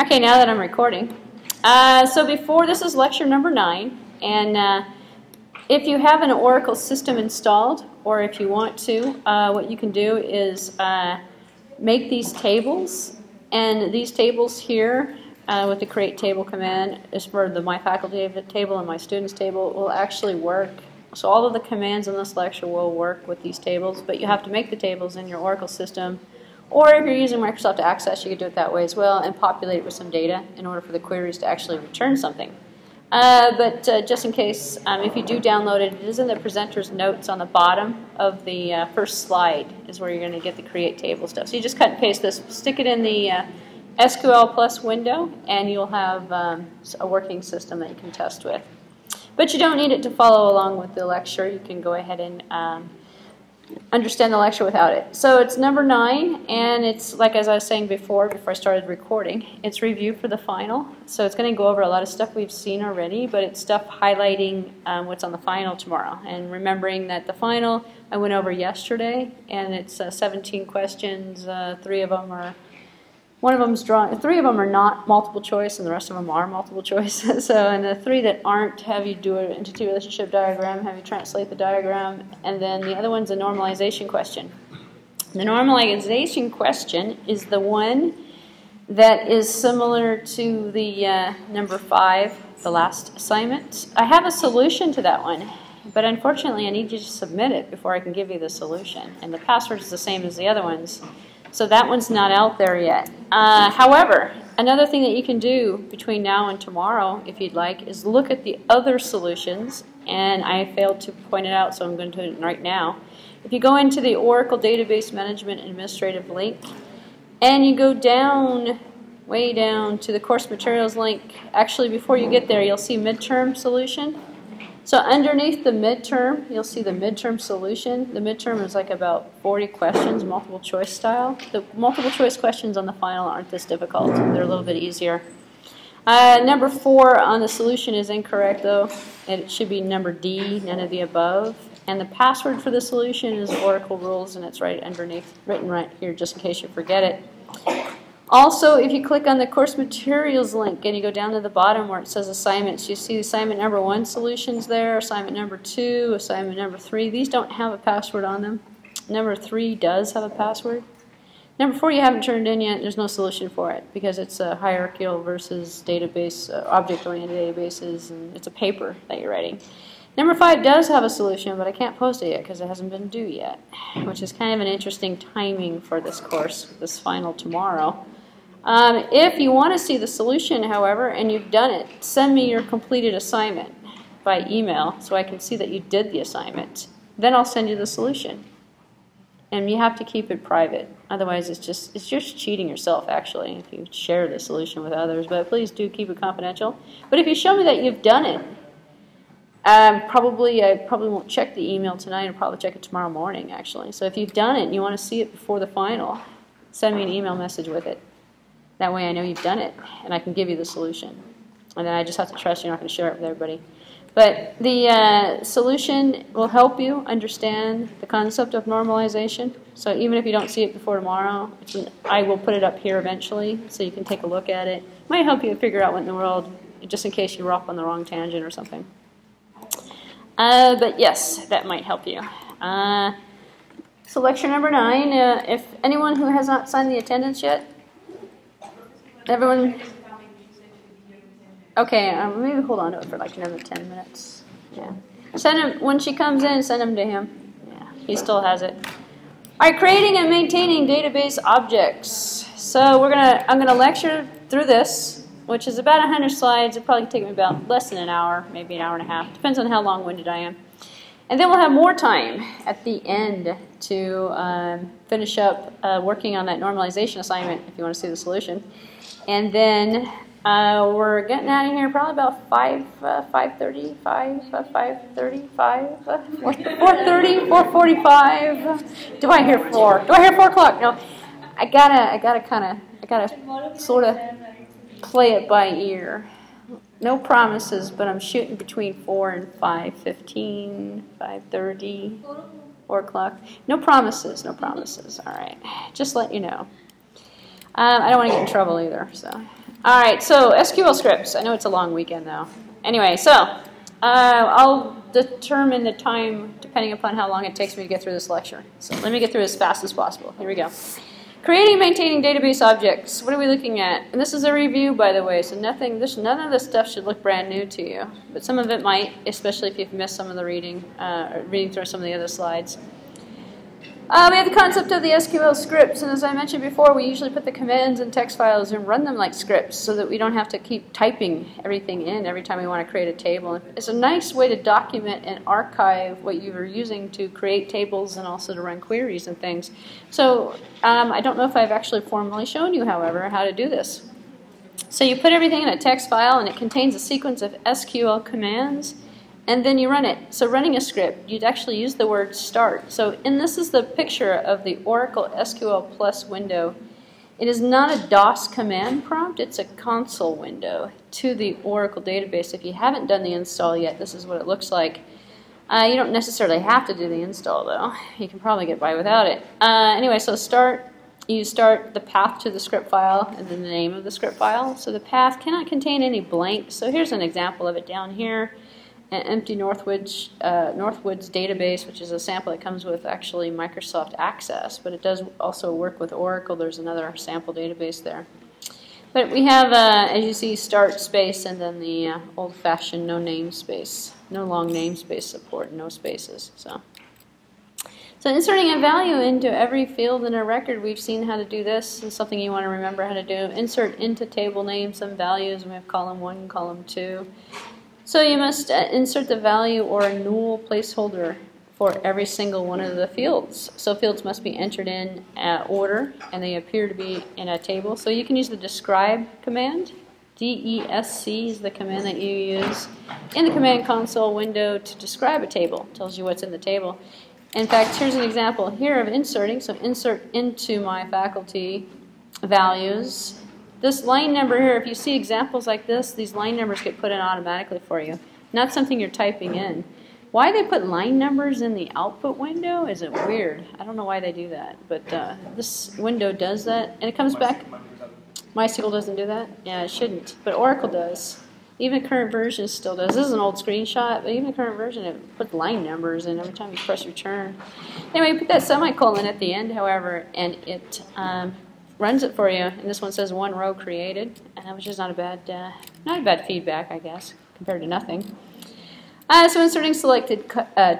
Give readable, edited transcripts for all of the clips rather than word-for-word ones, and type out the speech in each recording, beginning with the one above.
Okay, now that I'm recording. So before, this is lecture number 9, and if you have an Oracle system installed, or if you want to, what you can do is make these tables, and these tables here with the create table command is for the my faculty table and my students table will actually work. So all of the commands in this lecture will work with these tables, but you have to make the tables in your Oracle system. Or if you're using Microsoft Access, you can do it that way as well and populate it with some data in order for the queries to actually return something. But just in case, if you do download it, it is in the presenter's notes on the bottom of the first slide is where you're going to get the create table stuff. So you just cut and paste this, stick it in the SQL Plus window, and you'll have a working system that you can test with. But you don't need it to follow along with the lecture. You can go ahead and understand the lecture without it. So it's number 9, and it's like as I was saying before I started recording, it's review for the final. So it's going to go over a lot of stuff we've seen already, but it's stuff highlighting what's on the final tomorrow. And remembering that the final I went over yesterday, and it's 17 questions. 3 of them are, one of them's drawn, 3 of them are not multiple choice, and the rest of them are multiple choice. So, and the 3 that aren't, have you do an entity relationship diagram, have you translate the diagram, and then the other one's a normalization question. The normalization question is the one that is similar to the number 5, the last assignment. I have a solution to that one, but unfortunately I need you to submit it before I can give you the solution, and the password is the same as the other ones. So that one's not out there yet. However, another thing that you can do between now and tomorrow, if you'd like, is look at the other solutions. And I failed to point it out, so I'm going to do it right now. If you go into the Oracle Database Management Administrative link, and you go down, way down to the course materials link, actually before you get there, you'll see midterm solution. So underneath the midterm, you'll see the midterm solution. The midterm is like about 40 questions, multiple choice style. The multiple choice questions on the final aren't this difficult. They're a little bit easier. Number 4 on the solution is incorrect though. It should be number D, none of the above. And the password for the solution is Oracle Rules, and it's right underneath, written right here just in case you forget it. Also, if you click on the course materials link and you go down to the bottom where it says assignments, you see assignment number 1 solutions there, assignment number 2, assignment number 3. These don't have a password on them. Number 3 does have a password. Number 4 you haven't turned in yet. There's no solution for it because it's a hierarchical versus database, object-oriented databases, and it's a paper that you're writing. Number 5 does have a solution, but I can't post it yet because it hasn't been due yet, which is kind of an interesting timing for this course, this final tomorrow. If you want to see the solution, however, and you've done it, send me your completed assignment by email so I can see that you did the assignment. Then I'll send you the solution. And you have to keep it private. Otherwise, it's just cheating yourself, actually, if you share the solution with others. But please do keep it confidential. But if you show me that you've done it, I probably won't check the email tonight. I'll probably check it tomorrow morning, actually. So if you've done it and you want to see it before the final, send me an email message with it. That way I know you've done it, and I can give you the solution. And then I just have to trust you're not going to share it with everybody. But the solution will help you understand the concept of normalization. So even if you don't see it before tomorrow, I will put it up here eventually so you can take a look at it. It might help you figure out what in the world, just in case you were off on the wrong tangent or something. But yes, that might help you. So lecture number 9, if anyone who has not signed the attendance yet, everyone, okay, maybe hold on to it for like another 10 minutes. Yeah, send him when she comes in. Send him to him. Yeah, he still has it. All right, creating and maintaining database objects. So I'm gonna lecture through this, which is about 100 slides. It'll probably take me about less than an hour, maybe an hour and a half. Depends on how long-winded I am. And then we'll have more time at the end to finish up working on that normalization assignment if you want to see the solution. And then we're getting out of here probably about 4:30, 4:45. Do I hear 4? Do I hear 4 o'clock? No, I gotta sort of play it by ear. No promises, but I'm shooting between 4 and 5:15, 5:30, 4 o'clock. No promises, no promises. All right, just let you know. I don't want to get in trouble either. So, All right, so SQL Scripts. I know it's a long weekend though. Anyway, so I'll determine the time depending upon how long it takes me to get through this lecture. So let me get through as fast as possible. Here we go. Creating and maintaining database objects. What are we looking at? And this is a review, by the way, so none of this stuff should look brand new to you. But some of it might, especially if you've missed some of the reading, or reading through some of the other slides. We have the concept of the SQL scripts, and as I mentioned before, we usually put the commands in text files and run them like scripts so that we don't have to keep typing everything in every time we want to create a table. It's a nice way to document and archive what you were using to create tables and also to run queries and things. So I don't know if I've actually formally shown you, however, how to do this. So you put everything in a text file, and it contains a sequence of SQL commands, and then you run it. So running a script, you'd actually use the word start. So, and this is the picture of the Oracle SQL Plus window. It is not a DOS command prompt, it's a console window to the Oracle database. If you haven't done the install yet, this is what it looks like. You don't necessarily have to do the install though. You can probably get by without it. Anyway, so you start the path to the script file and then the name of the script file. So the path cannot contain any blanks. So here's an example of it down here. An empty Northwoods database, which is a sample that comes with actually Microsoft Access, but it does also work with Oracle. There's another sample database there. But we have, as you see, start space and then the old-fashioned no namespace, no long namespace support, no spaces. So inserting a value into every field in a record, we've seen how to do this. It's something you want to remember how to do. Insert into table name some values. We have column 1, column 2. So you must insert the value or a null placeholder for every single one of the fields. So fields must be entered in order, and they appear to be in a table. So you can use the describe command. DESC is the command that you use in the command console window to describe a table. It tells you what's in the table. In fact, here's an example here of inserting. So insert into my faculty values. This line number here, if you see examples like this, these line numbers get put in automatically for you. Not something you're typing in. Why they put line numbers in the output window is weird. I don't know why they do that, but this window does that, and it comes back. MySQL doesn't do that? Yeah, it shouldn't, but Oracle does. Even current version still does. This is an old screenshot, but even the current version, it puts line numbers in every time you press return. Anyway, you put that semicolon at the end, however, and it runs it for you, and this one says 1 row created, which is not a bad feedback, I guess, compared to nothing. So inserting selected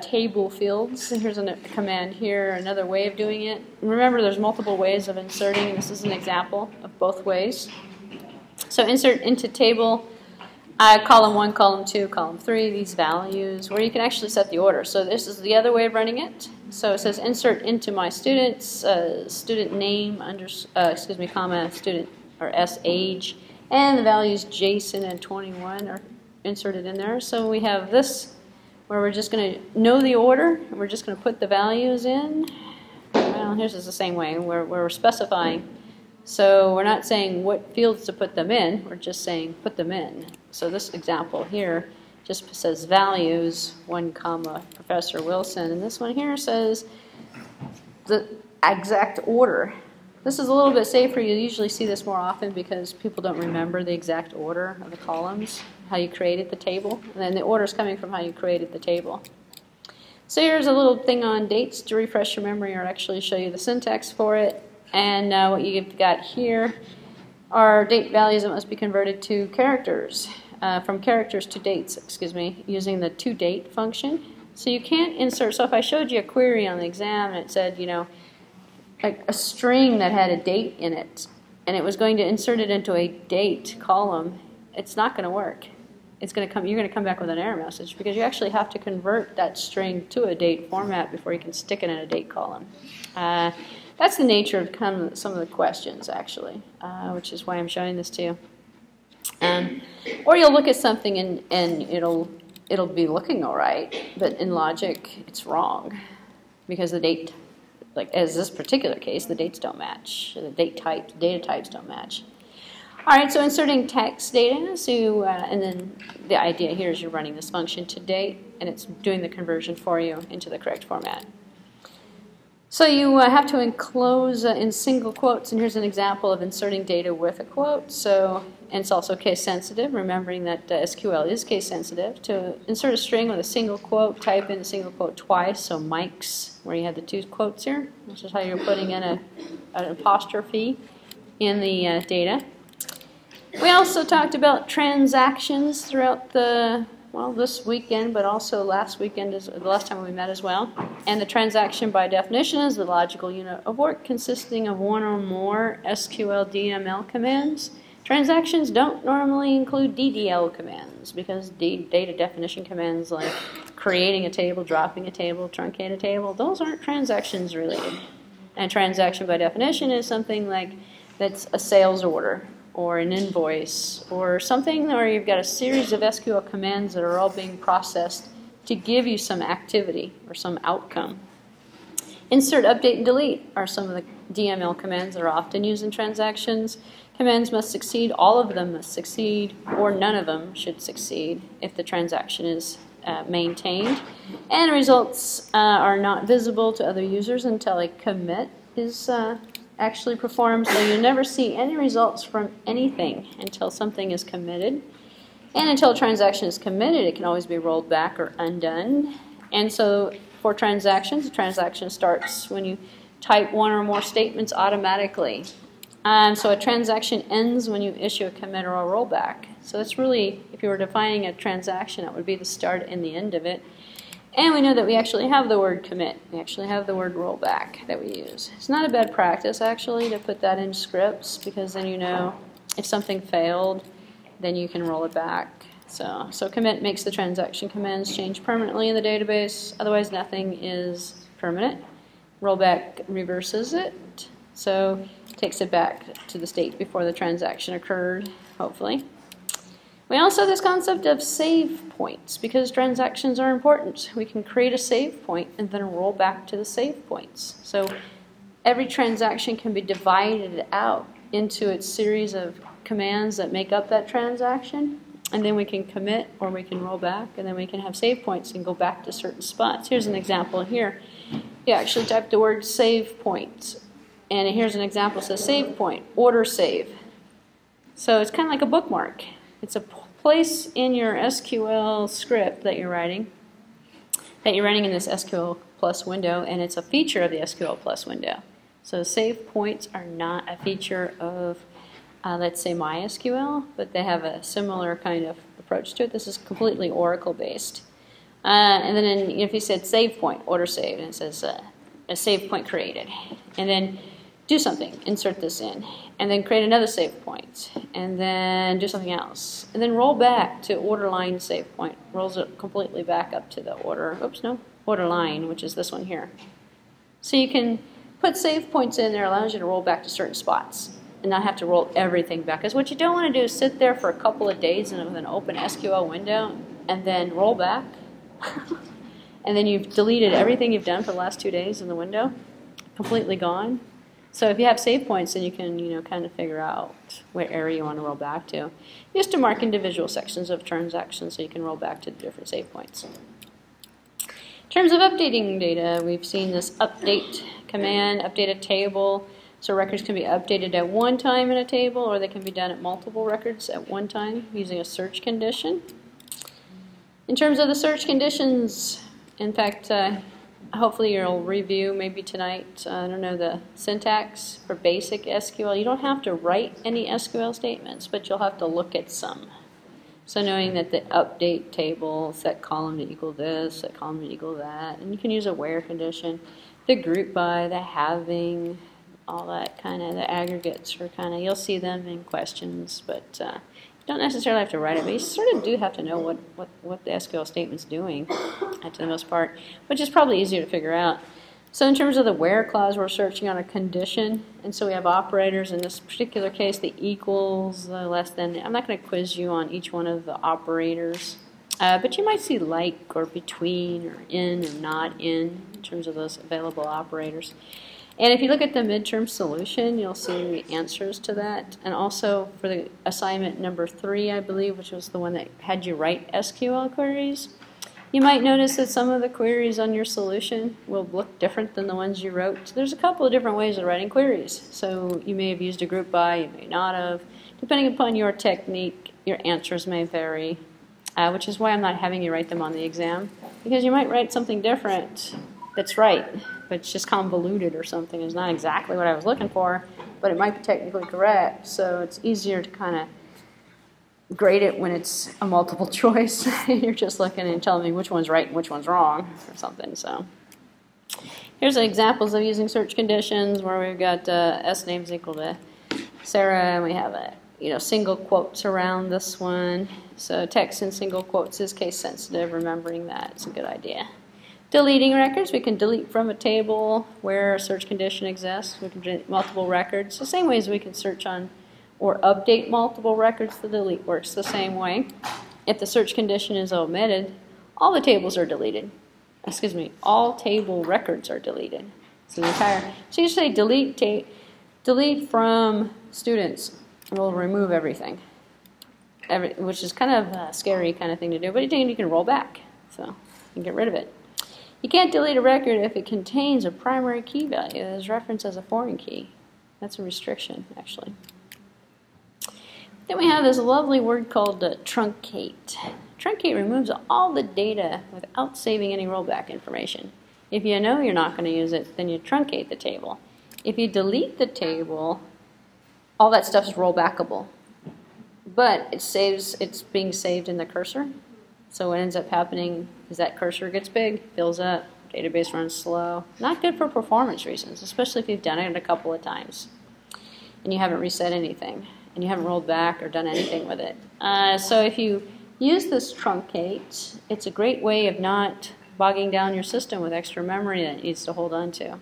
table fields, and here's a command here, another way of doing it. Remember, there's multiple ways of inserting, and this is an example of both ways. So insert into table, column 1, column 2, column 3, these values, where you can actually set the order. So this is the other way of running it. So it says insert into my students, student name, comma, student, or S age, and the values Jason and 21 are inserted in there. So we have this where we're just going to know the order, and we're just going to put the values in. Well, here's the same way, where we're specifying. So we're not saying what fields to put them in, we're just saying put them in. So this example here just says values, 1 comma, Professor Wilson, and this one here says the exact order. This is a little bit safer. You usually see this more often because people don't remember the exact order of the columns, how you created the table, and then the order is coming from how you created the table. So here's a little thing on dates to refresh your memory or actually show you the syntax for it. And what you've got here are date values that must be converted to characters, from characters to dates, using the toDate function. So you can't insert, so if I showed you a query on the exam and it said, you know, like a string that had a date in it, and it was going to insert it into a date column, it's not going to work. It's going to come, you're going to come back with an error message because you actually have to convert that string to a date format before you can stick it in a date column. That's the nature of kind of some of the questions, actually, which is why I'm showing this to you. Or you'll look at something and it'll be looking all right, but in logic it's wrong because the date, like as this particular case, the dates don't match. The data types don't match. All right, so inserting text data. So and then the idea here is you're running this function toDate, and it's doing the conversion for you into the correct format. So you have to enclose in single quotes, and here's an example of inserting data with a quote. So, and it's also case sensitive, remembering that SQL is case sensitive. To insert a string with a single quote, type in a single quote twice, so Mike's, where you have the two quotes here. This is how you're putting in an apostrophe in the data. We also talked about transactions throughout the, well, this weekend, but also last weekend, is the last time we met as well. And the transaction by definition is the logical unit of work consisting of one or more SQL DML commands. Transactions don't normally include DDL commands because data definition commands like creating a table, dropping a table, truncate a table, those aren't transactions related. And transaction by definition is something like that's a sales order or an invoice or something where you've got a series of SQL commands that are all being processed to give you some activity or some outcome. Insert, update, and delete are some of the DML commands that are often used in transactions. Commands must succeed, all of them must succeed, or none of them should succeed if the transaction is maintained. And results are not visible to other users until a commit is actually performed, so you never see any results from anything until something is committed. And until a transaction is committed, it can always be rolled back or undone. And so for transactions, a transaction starts when you type one or more statements automatically. So a transaction ends when you issue a commit or a rollback. So that's really, if you were defining a transaction, that would be the start and the end of it. And we know that we actually have the word commit. We actually have the word rollback that we use. It's not a bad practice, actually, to put that in scripts, because then you know if something failed, then you can roll it back. So commit makes the transaction commands change permanently in the database. Otherwise, nothing is permanent. Rollback reverses it. So takes it back to the state before the transaction occurred, hopefully. We also have this concept of save points because transactions are important. We can create a save point and then roll back to the save points. So every transaction can be divided out into its series of commands that make up that transaction, and then we can commit or we can roll back, and then we can have save points and go back to certain spots. Here's an example here. You actually type the word save point, and here's an example that says save point, order save. So it's kind of like a bookmark. It's a place in your SQL script that you're writing in this SQL Plus window, and it's a feature of the SQL Plus window. So save points are not a feature of, let's say, MySQL, but they have a similar kind of approach to it. This is completely Oracle based. And then if you said save point, order save, and it says a save point created, and then do something, insert this in, and then create another save point, and then do something else, and then roll back to order line save point, rolls it completely back up to the order, order line, which is this one here. So you can put save points in there, allows you to roll back to certain spots and not have to roll everything back. Because what you don't want to do is sit there for a couple of days with an open SQL window and then roll back, and then you've deleted everything you've done for the last 2 days in the window, completely gone. So if you have save points, then you can kind of figure out what area you want to roll back to. Just to mark individual sections of transactions so you can roll back to the different save points. In terms of updating data, we've seen this update command, update a table. So records can be updated at one time in a table, or they can be done at multiple records at one time using a search condition. In terms of the search conditions, in fact, hopefully you'll review maybe tonight, I don't know, the syntax for basic SQL. You don't have to write any SQL statements, but you'll have to look at some. So knowing that the update table, set column to equal this, set column to equal that, and you can use a where condition, the group by, the having, all that kind of, the aggregates for kind of, you'll see them in questions, but you don't necessarily have to write it, but you sort of do have to know what the SQL statement's doing, to the most part, which is probably easier to figure out. So in terms of the where clause, we're searching on a condition, and so we have operators. In this particular case, the equals, the less than. I'm not going to quiz you on each one of the operators, but you might see like or between or in or not in terms of those available operators. And if you look at the midterm solution, you'll see the answers to that. And also for the assignment number 3, I believe, which was the one that had you write SQL queries, You might notice that some of the queries on your solution will look different than the ones you wrote. So there's a couple of different ways of writing queries. So you may have used a group by, you may not have. Depending upon your technique, your answers may vary, which is why I'm not having you write them on the exam. Because you might write something different that's right, but it's just convoluted or something. It's not exactly what I was looking for, but it might be technically correct. So it's easier to kind of grade it when it's a multiple choice. You're just looking and telling me which one's right and which one's wrong or something. So here's examples of using search conditions where we've got S names equal to Sarah, and we have a single quotes around this one. So text in single quotes is case sensitive. Remembering that it's a good idea. Deleting records, we can delete from a table where a search condition exists. We can delete multiple records. The same way as we can search on or update multiple records, the delete works the same way. If the search condition is omitted, all the tables are deleted. Excuse me, all table records are deleted. So you say delete from students, and we'll remove everything. Which is kind of a scary kind of thing to do, but you can roll back, so you can get rid of it. You can't delete a record if it contains a primary key value that is referenced as a foreign key. That's a restriction, actually. Then we have this lovely word called truncate. Truncate removes all the data without saving any rollback information. If you know you're not going to use it, then you truncate the table. If you delete the table, all that stuff is rollbackable. But it's being saved in the cursor. So what ends up happening is that cursor gets big, fills up, database runs slow. Not good for performance reasons, especially if you've done it a couple of times and you haven't reset anything, and you haven't rolled back or done anything with it. So if you use this truncate, it's a great way of not bogging down your system with extra memory that it needs to hold on to.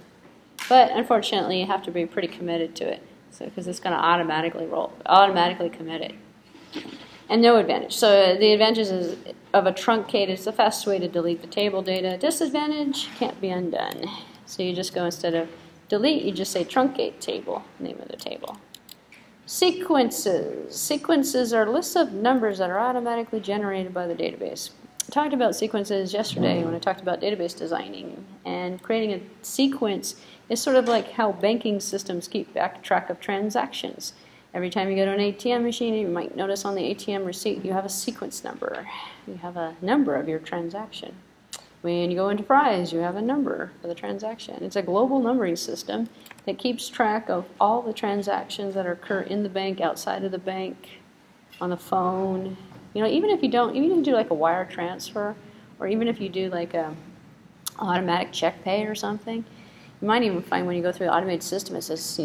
But unfortunately, you have to be pretty committed to it, because it's going to automatically commit it. And no advantage. So the advantages of a truncate is the fastest way to delete the table data. Disadvantage, can't be undone. So you just go, instead of delete, you just say truncate table, name of the table. Sequences. Sequences are lists of numbers that are automatically generated by the database. I talked about sequences yesterday when I talked about database designing. And creating a sequence is sort of like how banking systems keep track of transactions. Every time you go to an ATM machine, you might notice on the ATM receipt you have a sequence number. You have a number of your transaction. When you go into Fry's, you have a number for the transaction. It's a global numbering system that keeps track of all the transactions that occur in the bank, outside of the bank, on the phone. Even if you do like a wire transfer, or even if you do like a automatic check pay or something, you might even find when you go through the automated system, it says,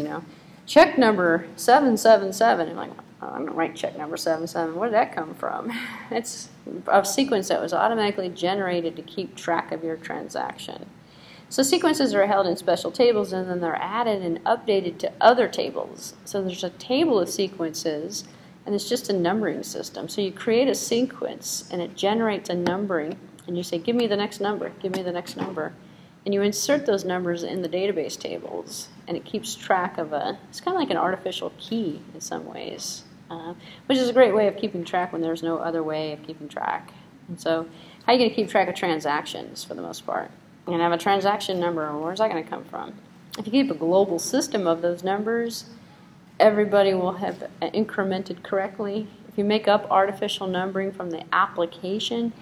check number 777. I'm like, oh, I'm going to write check number 77. Where did that come from? It's a sequence that was automatically generated to keep track of your transaction. So sequences are held in special tables, and then they're added and updated to other tables. So there's a table of sequences, and it's just a numbering system. So you create a sequence, and it generates a numbering, and you say, give me the next number, give me the next number. And you insert those numbers in the database tables, and it keeps track of it's kind of like an artificial key in some ways, which is a great way of keeping track when there's no other way of keeping track. And so how are you going to keep track of transactions for the most part? You're going to have a transaction number, and where's that going to come from? If you keep a global system of those numbers, everybody will have incremented correctly. If you make up artificial numbering from the application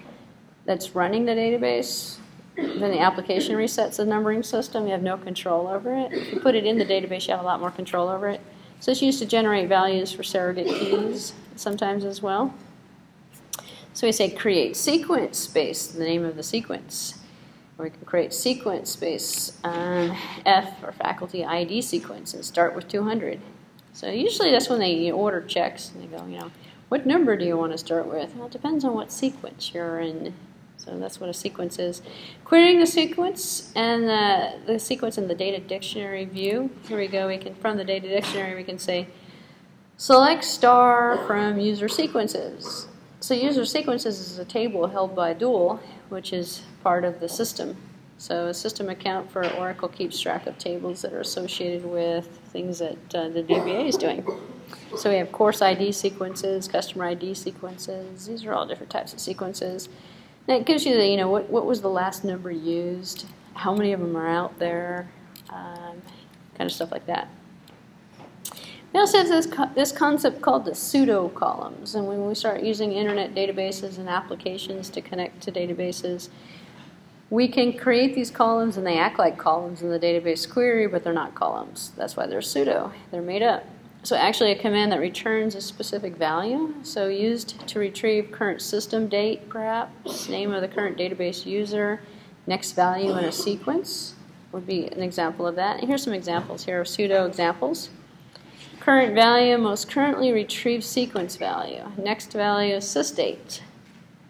that's running the database, then the application resets the numbering system. You have no control over it. If you put it in the database, you have a lot more control over it. So it's used to generate values for surrogate keys sometimes as well. So we say create sequence space, the name of the sequence. Or we can create sequence space F for faculty ID sequence and start with 200. So usually that's when they order checks and they go, what number do you want to start with? Well, it depends on what sequence you're in. So that's what a sequence is. Querying the sequence and the sequence in the data dictionary view. Here we go. From the data dictionary, we can say select star from user sequences. So user sequences is a table held by Dual, which is part of the system. So a system account for Oracle keeps track of tables that are associated with things that the DBA is doing. So we have course ID sequences, customer ID sequences. These are all different types of sequences. And it gives you the, what was the last number used, how many of them are out there, kind of stuff like that. We also have this concept called the pseudo columns, and when we start using internet databases and applications to connect to databases, we can create these columns and they act like columns in the database query, but they're not columns. That's why they're pseudo. They're made up. So actually a command that returns a specific value, so used to retrieve current system date, perhaps, name of the current database user, next value in a sequence would be an example of that. And here's some examples here of pseudo examples. Current value, most currently retrieved sequence value. Next value is sysdate.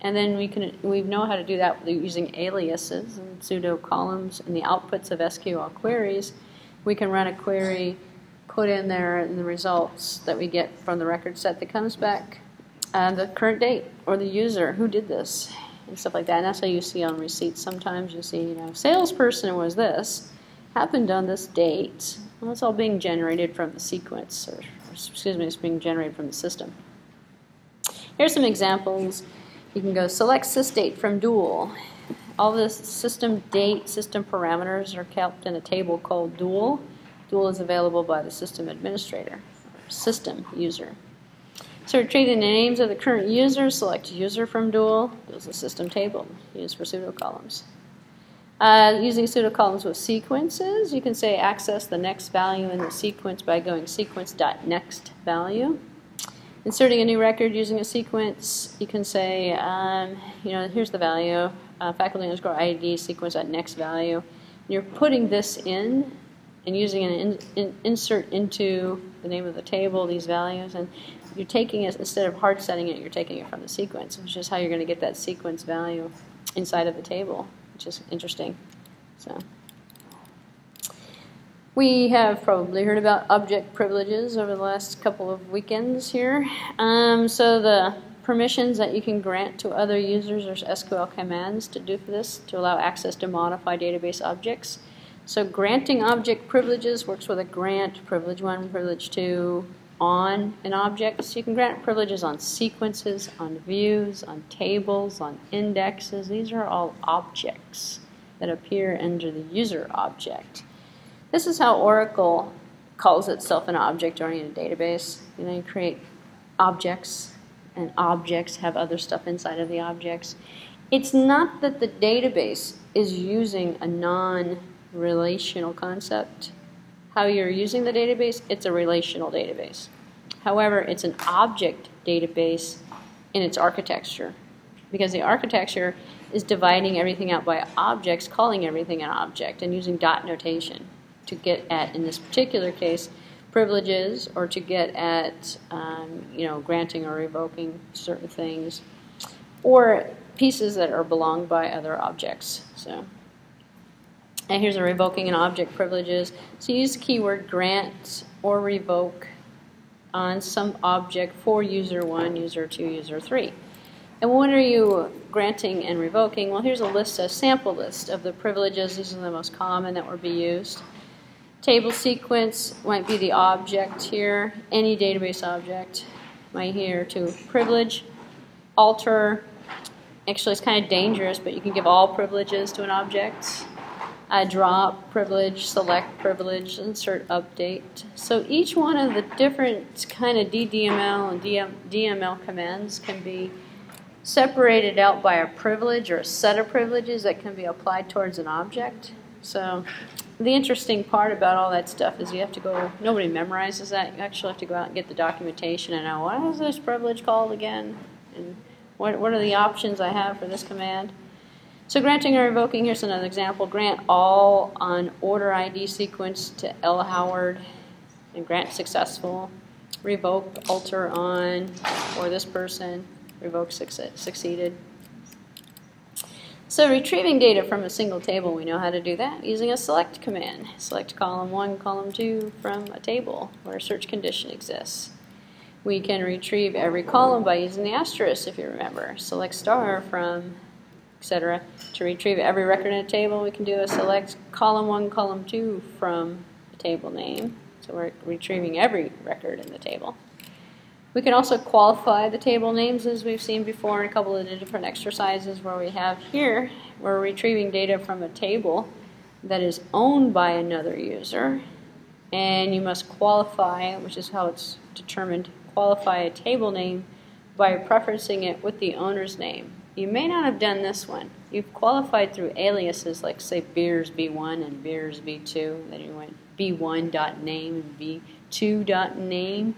And then we know how to do that using aliases and pseudo columns and the outputs of SQL queries. We can run a query, put in there and the results that we get from the record set that comes back, the current date or the user who did this and stuff like that. And that's how you see on receipts. Sometimes you see, salesperson was this, happened on this date. Well, it's all being generated from the sequence, or excuse me, it's being generated from the system. Here's some examples. You can go select sysdate from dual. All the system date, system parameters are kept in a table called dual. Dual is available by the system administrator, or system user. So retrieving the names of the current user, select user from dual. There's a system table used for pseudo columns. Using pseudo columns with sequences, you can say access the next value in the sequence by going sequence.nextValue. Inserting a new record using a sequence, you can say, here's the value, faculty_ID sequence.nextValue. And you're putting this in and using an insert into the name of the table, these values, and you're taking it, instead of hard setting it, you're taking it from the sequence, which is how you're going to get that sequence value inside of the table, which is interesting. So we have probably heard about object privileges over the last couple of weekends here. So the permissions that you can grant to other users or SQL commands to do for this, to allow access to modify database objects. So granting object privileges works with a grant, privilege 1, privilege 2, on an object. So you can grant privileges on sequences, on views, on tables, on indexes. These are all objects that appear under the user object. This is how Oracle calls itself an object-oriented database. You create objects, and objects have other stuff inside of the objects. It's not that the database is using a non-relational concept. How you're using the database, it's a relational database. However, it's an object database in its architecture, because the architecture is dividing everything out by objects, calling everything an object, and using dot notation to get at, in this particular case, privileges, or to get at granting or revoking certain things, or pieces that are belonged by other objects. So, and here's a revoking an object privileges. So use the keyword grant or revoke on some object for user 1, user 2, user 3. And what are you granting and revoking? Well, here's a sample list of the privileges. These are the most common that would be used. Table sequence might be the object here. Any database object might here to privilege. Alter, actually it's kind of dangerous, but you can give all privileges to an object. Drop privilege, select privilege, insert update. So each one of the different kind of DDML and DML commands can be separated out by a privilege or a set of privileges that can be applied towards an object. So the interesting part about all that stuff is you have to go, nobody memorizes that. You actually have to go out and get the documentation and know, what is this privilege called again? And what are the options I have for this command? So granting or revoking, here's another example. Grant all on order ID sequence to L. Howard and grant successful. Revoke, alter on, or this person. Revoke succeeded. So retrieving data from a single table, we know how to do that using a select command. Select column 1, column 2 from a table where a search condition exists. We can retrieve every column by using the asterisk, if you remember. Select star from, etc. To retrieve every record in a table, we can do a select column 1, column 2 from the table name. So we're retrieving every record in the table. We can also qualify the table names, as we've seen before in a couple of the different exercises where we have here, we're retrieving data from a table that is owned by another user, and you must qualify, which is how it's determined, qualify a table name by preferencing it with the owner's name. You may not have done this one. You've qualified through aliases like, say, beers b1 and beers b2. Then you went b1.name and b2.name.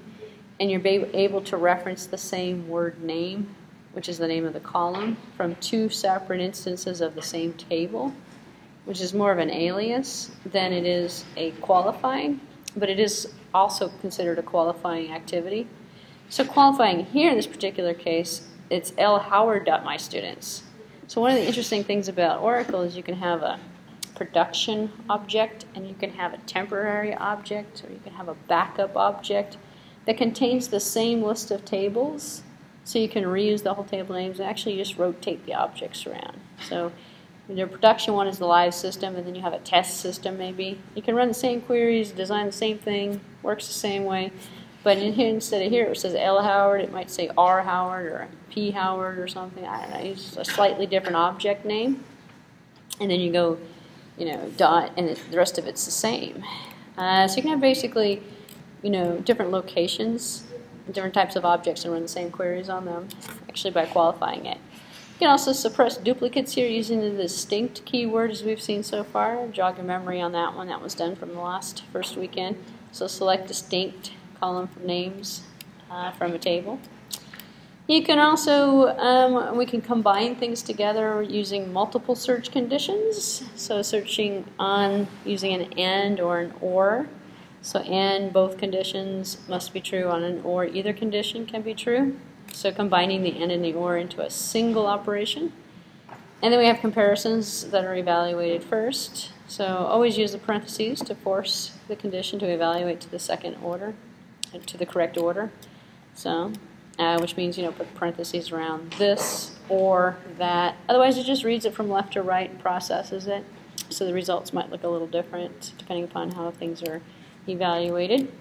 And you're able to reference the same word name, which is the name of the column, from two separate instances of the same table, which is more of an alias than it is a qualifying, but it is also considered a qualifying activity. So qualifying here in this particular case, it's lhoward.myStudents. So one of the interesting things about Oracle is you can have a production object, and you can have a temporary object, or you can have a backup object that contains the same list of tables, so you can reuse the whole table names and actually just rotate the objects around. So your production one is the live system, and then you have a test system maybe. You can run the same queries, design the same thing, works the same way, but in here, instead of here it says L Howard, it might say R Howard or P Howard or something. I don't know, it's a slightly different object name, and then you go, dot, and the rest of it's the same. So you can have basically different locations, different types of objects, and run the same queries on them, actually by qualifying it. You can also suppress duplicates here using the distinct keyword, as we've seen so far. Jog your memory on that one. That was done from the first weekend. So select distinct column for names from a table. You can also, we can combine things together using multiple search conditions. So searching on using an AND or an OR. So and both conditions must be true on an OR. Either condition can be true. So combining the and and the OR into a single operation. And then we have comparisons that are evaluated first. So always use the parentheses to force the condition to evaluate to the second order, to the correct order. So, which means, put parentheses around this or that. Otherwise, it just reads it from left to right and processes it. So the results might look a little different depending upon how things are evaluated.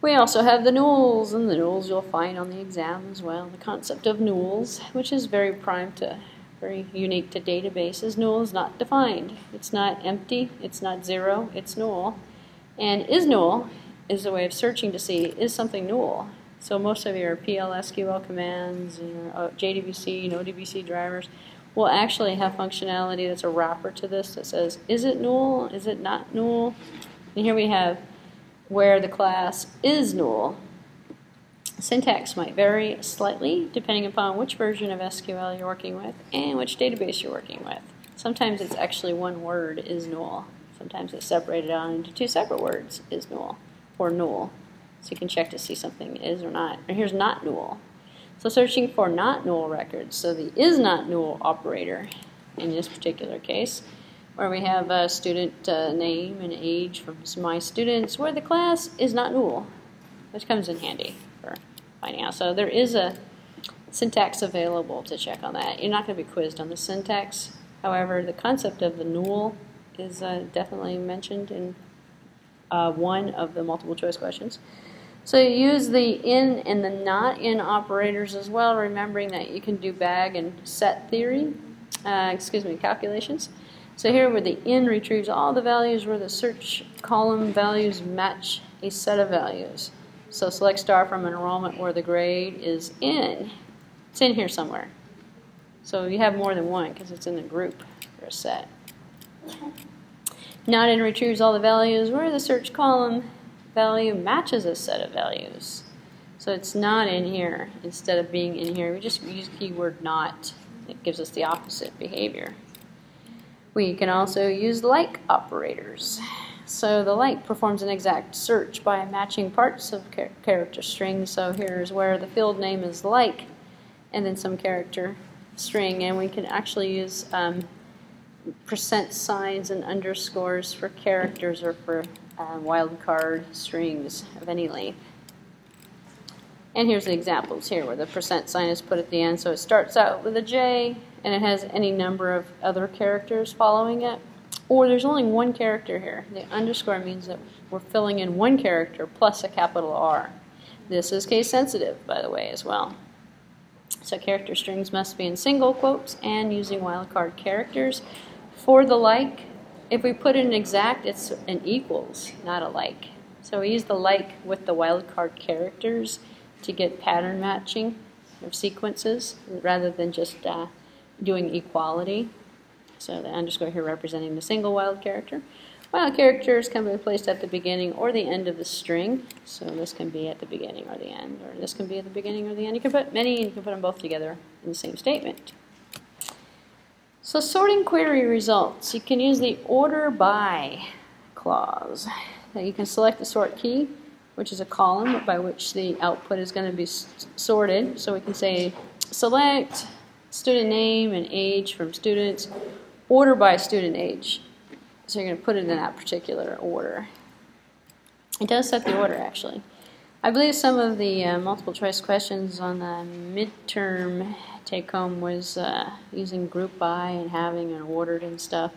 We also have the Nulls, and the Nulls you'll find on the exam as well. The concept of Nulls, which is very unique to databases. Null is not defined. It's not empty. It's not zero. It's null. And is null is a way of searching to see, is something null? So most of your PL SQL commands, your JDBC, NoDBC drivers will actually have functionality that's a wrapper to this that says, is it null? Is it not null? And here we have where the class is null. Syntax might vary slightly depending upon which version of SQL you're working with and which database you're working with. Sometimes it's actually one word, is null. Sometimes it's separated out into two separate words, is null or null. So you can check to see something is or not. And here's not null. So searching for not null records. So the is not null operator in this particular case, where we have a student name and age from my students, where the class is not null, which comes in handy for finding out. So there is a syntax available to check on that. You're not going to be quizzed on the syntax. However, the concept of the null is definitely mentioned in one of the multiple choice questions. So you use the in and the not in operators as well, remembering that you can do bag and set theory, calculations. So here where the in retrieves all the values where the search column values match a set of values. So select star from enrollment where the grade is in. It's in here somewhere. So you have more than one because it's in the group for a set. Not in retrieves all the values where the search column value matches a set of values. So it's not in here. Instead of being in here, we just use keyword not. It gives us the opposite behavior. We can also use like operators. So the like performs an exact search by matching parts of character string. So here's where the field name is like, and then some character string, and we can actually use percent signs and underscores for characters or for wildcard strings of any length. And here's the examples here where the percent sign is put at the end. So it starts out with a J and it has any number of other characters following it. Or there's only one character here. The underscore means that we're filling in one character plus a capital R. this is case sensitive, by the way, as well. So character strings must be in single quotes and using wildcard characters. For the like, if we put in exact, it's an equals, not a like. So we use the like with the wildcard characters to get pattern matching of sequences rather than just doing equality. So the underscore here representing the single wild character. Wild characters can be placed at the beginning or the end of the string. So this can be at the beginning or the end, or this can be at the beginning or the end. You can put many, and you can put them both together in the same statement. So sorting query results, you can use the order by clause. Now you can select the sort key, which is a column by which the output is going to be sorted. So we can say select student name and age from students, order by student age. So you're going to put it in that particular order. It does set the order, actually. I believe some of the multiple choice questions on the midterm take-home was using group by and having it ordered and stuff.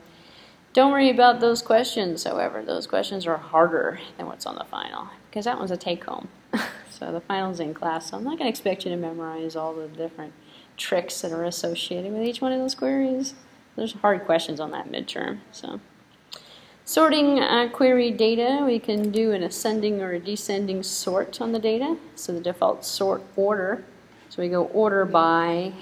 Don't worry about those questions, however. Those questions are harder than what's on the final, because that one's a take-home. So the final's in class, so I'm not going to expect you to memorize all the different tricks that are associated with each one of those queries. There's hard questions on that midterm. So, sorting query data, we can do an ascending or a descending sort on the data. So the default sort order. So we go order by.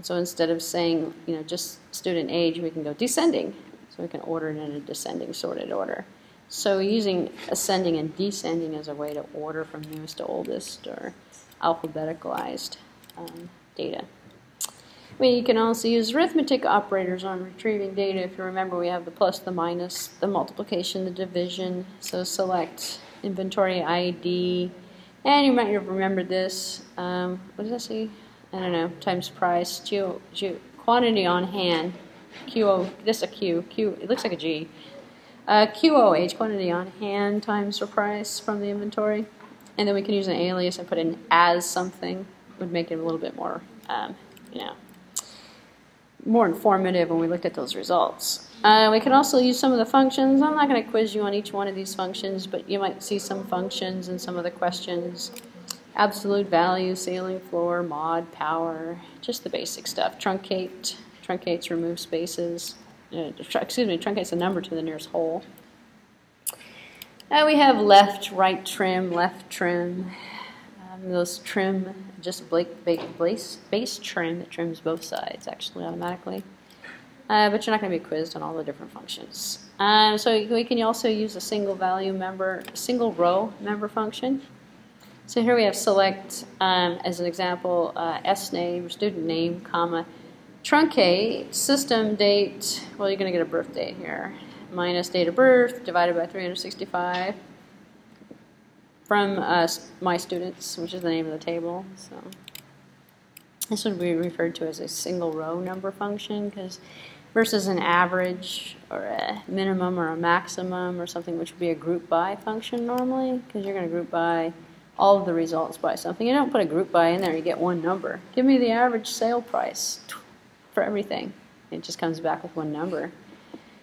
So instead of saying just student age, we can go descending. So we can order it in a descending sorted order. So using ascending and descending as a way to order from newest to oldest or alphabeticalized data. We can also use arithmetic operators on retrieving data. If you remember, we have the plus, the minus, the multiplication, the division. So select inventory ID. And you might have remembered this. What does that say? I don't know. Times price. Quantity on hand. This is a Q. It looks like a G. QOH, quantity on hand, times the price from the inventory. And then we can use an alias and put in as something. Would make it a little bit more, more informative when we looked at those results. We can also use some of the functions. I'm not going to quiz you on each one of these functions, but you might see some functions in some of the questions. Absolute value, ceiling, floor, mod, power, just the basic stuff. Truncate, truncates remove spaces. Truncates a number to the nearest whole. We have left, right trim, left trim. Those trim, just base trim that trims both sides actually automatically. But you're not going to be quizzed on all the different functions. So we can also use a single row member function. So here we have select as an example S name, student name, comma, truncate, system date, well you're going to get a birth date here, minus date of birth divided by 365. From my students, which is the name of the table. So this would be referred to as a single row number function, because versus an average or a minimum or a maximum or something, which would be a group by function normally, because you're going to group by all of the results by something. You don't put a group by in there, you get one number. Give me the average sale price for everything. It just comes back with one number.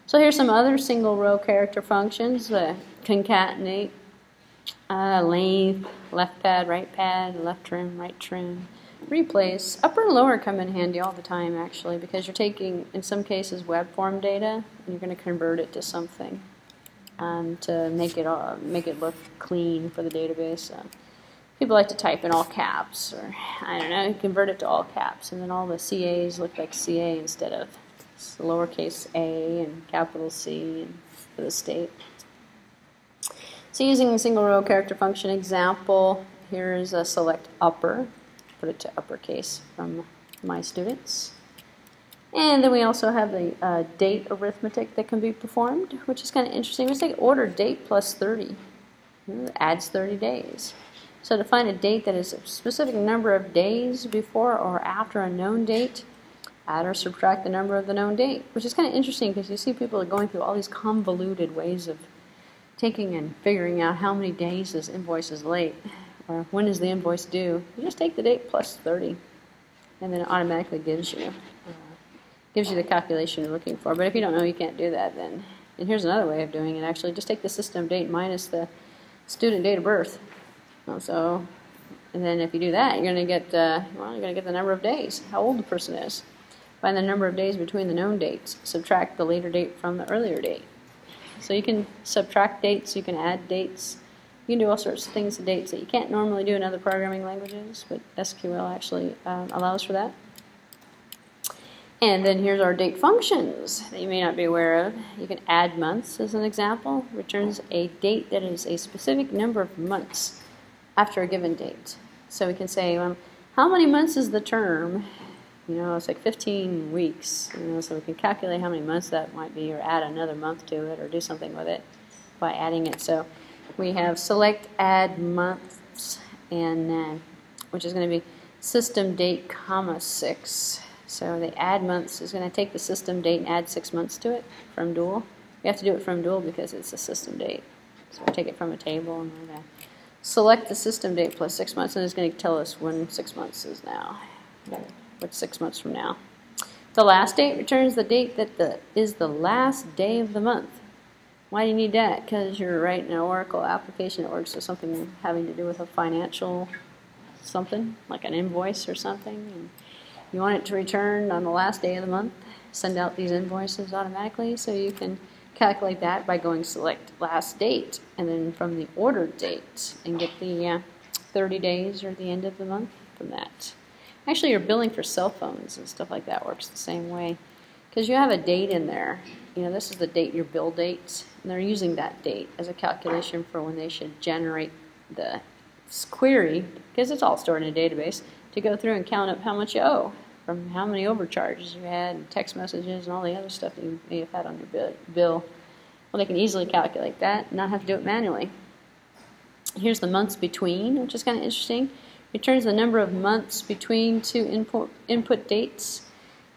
So here's some other single row character functions: concatenate, length, left pad, left trim, right trim, replace. Upper and lower come in handy all the time actually, because you're taking, in some cases, web form data and you're going to convert it to something to make it look clean for the database. People like to type in all caps, or I don't know, convert it to all caps, and then all the CAs look like CA instead of lowercase a and capital C and for the state. So using a single row character function example, here is a select upper, put it to uppercase from my students. And then we also have the date arithmetic that can be performed, which is kind of interesting. We say order date plus 30. It adds 30 days. So to find a date that is a specific number of days before or after a known date, add or subtract the number of the known date, which is kind of interesting because you see people are going through all these convoluted ways of taking and figuring out how many days this invoice is late, or when is the invoice due. You just take the date plus 30, and then it automatically gives you the calculation you're looking for. But if you don't know you can't do that, then, and here's another way of doing it actually, just take the system date minus the student date of birth. So And then if you do that, you're going to get well, you're going to get the number of days, how old the person is. Find the number of days between the known dates. Subtract the later date from the earlier date. So you can subtract dates, you can add dates, you can do all sorts of things to dates that you can't normally do in other programming languages, but SQL actually allows for that. And then here's our date functions that you may not be aware of. You can add months as an example. Returns a date that is a specific number of months after a given date. So we can say, how many months is the term? You know, it's like 15 weeks. You know, so we can calculate how many months that might be, or add another month to it, or do something with it by adding it. So we have select add months, and which is going to be system date comma 6. So the add months is going to take the system date and add 6 months to it from dual. We have to do it from dual because it's a system date. So we take it from a table and we're going to select the system date plus 6 months, and it's going to tell us when 6 months is now. What's 6 months from now? The last date returns the date that is the last day of the month. Why do you need that? Because you're writing an Oracle application that works with something having to do with a financial something, like an invoice or something. And you want it to return on the last day of the month. Send out these invoices automatically, so you can calculate that by going select last date, and then from the ordered date, and get the 30 days or the end of the month from that. Actually, your billing for cell phones and stuff like that works the same way, because you have a date in there. You know, this is the date, your bill date, and they're using that date as a calculation for when they should generate the query, because it's all stored in a database, to go through and count up how much you owe from how many overcharges you had, and text messages, and all the other stuff that you may have had on your bill. Well, they can easily calculate that and not have to do it manually. Here's the months between, which is kind of interesting. Returns the number of months between two input dates.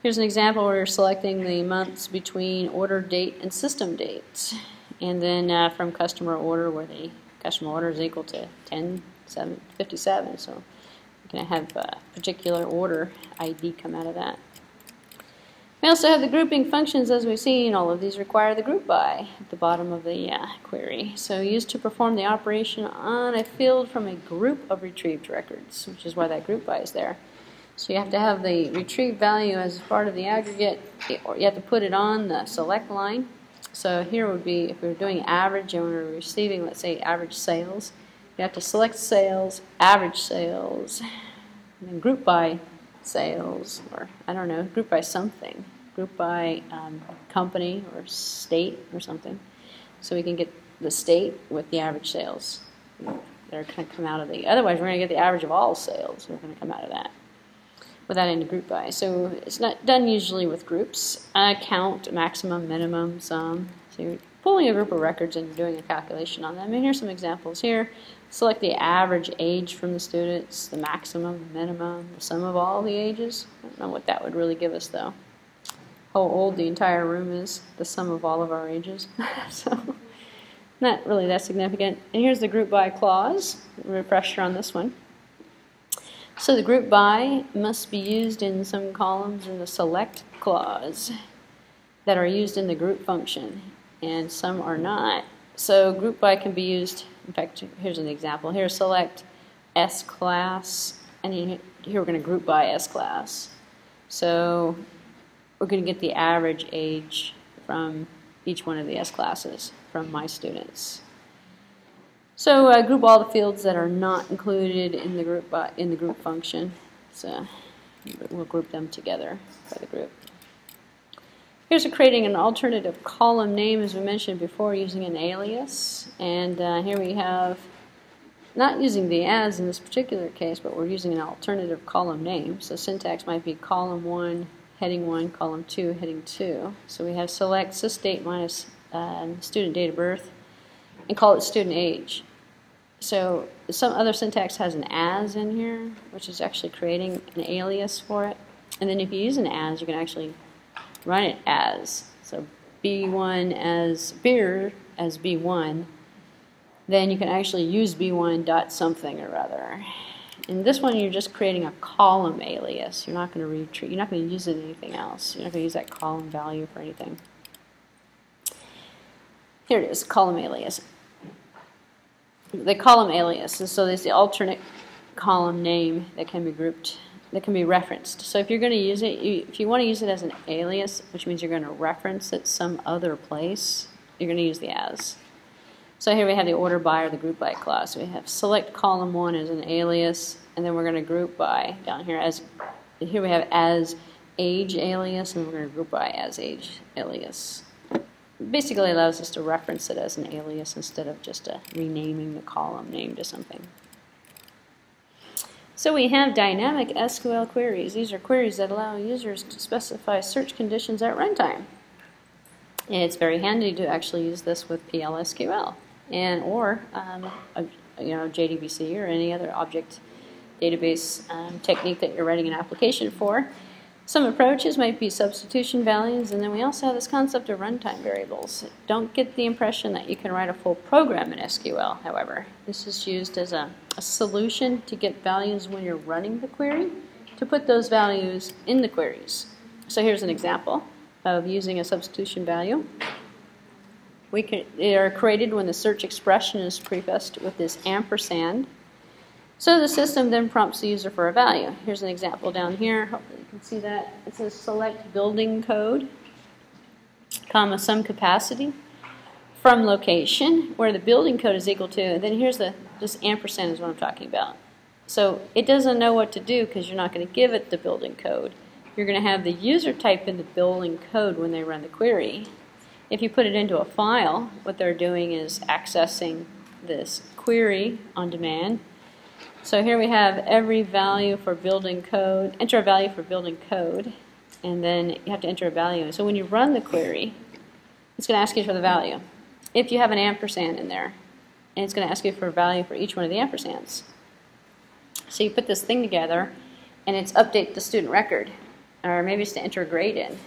Here's an example where you're selecting the months between order date and system date. And then from customer order, where the customer order is equal to 10/7/57. So you're going to have a particular order ID come out of that. We also have the grouping functions, as we've seen. All of these require the group by at the bottom of the query. So used to perform the operation on a field from a group of retrieved records, which is why that group by is there. So you have to have the retrieved value as part of the aggregate, or you have to put it on the select line. So here would be, if we were doing average and we were receiving, let's say, average sales, you have to select sales, average sales, and then group by sales, or I don't know, group by something, group by company or state or something, so we can get the state with the average sales that are going to come out of the, otherwise we're going to get the average of all sales that are going to come out of that without any group by. So it's not done usually with groups. Count, maximum, minimum, sum. So you're pulling a group of records and you're doing a calculation on them. And here's some examples here. Select the average age from the students, the maximum, minimum, the sum of all the ages. I don't know what that would really give us though. How old the entire room is, the sum of all of our ages. So not really that significant. And here's the group by clause. Refresher on this one. So the group by must be used in some columns in the select clause that are used in the group function, and some are not. So group by can be used, in fact, here's an example. Here, select S class, and here we're going to group by S class. So we're going to get the average age from each one of the S classes from my students. So group all the fields that are not included in the group function. So we'll group them together by the group. Here's creating an alternative column name, as we mentioned before, using an alias. And here we have, not using the as in this particular case, but we're using an alternative column name. So syntax might be column 1, heading 1, column 2, heading 2. So we have select sysdate minus student date of birth, and call it student age. So some other syntax has an as in here, which is actually creating an alias for it. And then if you use an as, you can actually run it as. So B1 as beer as B1. Then you can actually use B1 dot something or other. In this one, you're just creating a column alias. You're not going to retrieve. You're not going to use it in anything else. You're not going to use that column value for anything. Here it is, column alias. The column alias, and so there's the alternate column name that can be grouped, that can be referenced. So if you're going to use it, if you want to use it as an alias, which means you're going to reference it some other place, you're going to use the as. So here we have the order by or the group by clause. We have select column 1 as an alias, and then we're going to group by down here as, here we have as age alias, and we're going to group by as age alias. Basically allows us to reference it as an alias instead of just renaming the column name to something. So we have dynamic SQL queries. These are queries that allow users to specify search conditions at runtime. And it's very handy to actually use this with PLSQL and or JDBC or any other object database technique that you're writing an application for. Some approaches might be substitution values, and then we also have this concept of runtime variables. Don't get the impression that you can write a full program in SQL, however. This is used as a solution to get values when you're running the query, to put those values in the queries. So here's an example of using a substitution value. They are created when the search expression is prefaced with this ampersand. So the system then prompts the user for a value. Here's an example down here. Hopefully you can see that. It says select building code, comma, some capacity from location, where the building code is equal to, and then here's this ampersand is what I'm talking about. So it doesn't know what to do because you're not going to give it the building code. You're going to have the user type in the building code when they run the query. If you put it into a file, what they're doing is accessing this query on demand. So here we have every value for building code, enter a value for building code, and then you have to enter a value. So when you run the query, it's going to ask you for the value. If you have an ampersand in there, and it's going to ask you for a value for each one of the ampersands. So you put this thing together, and it's update the student record, or maybe it's to enter a grade in.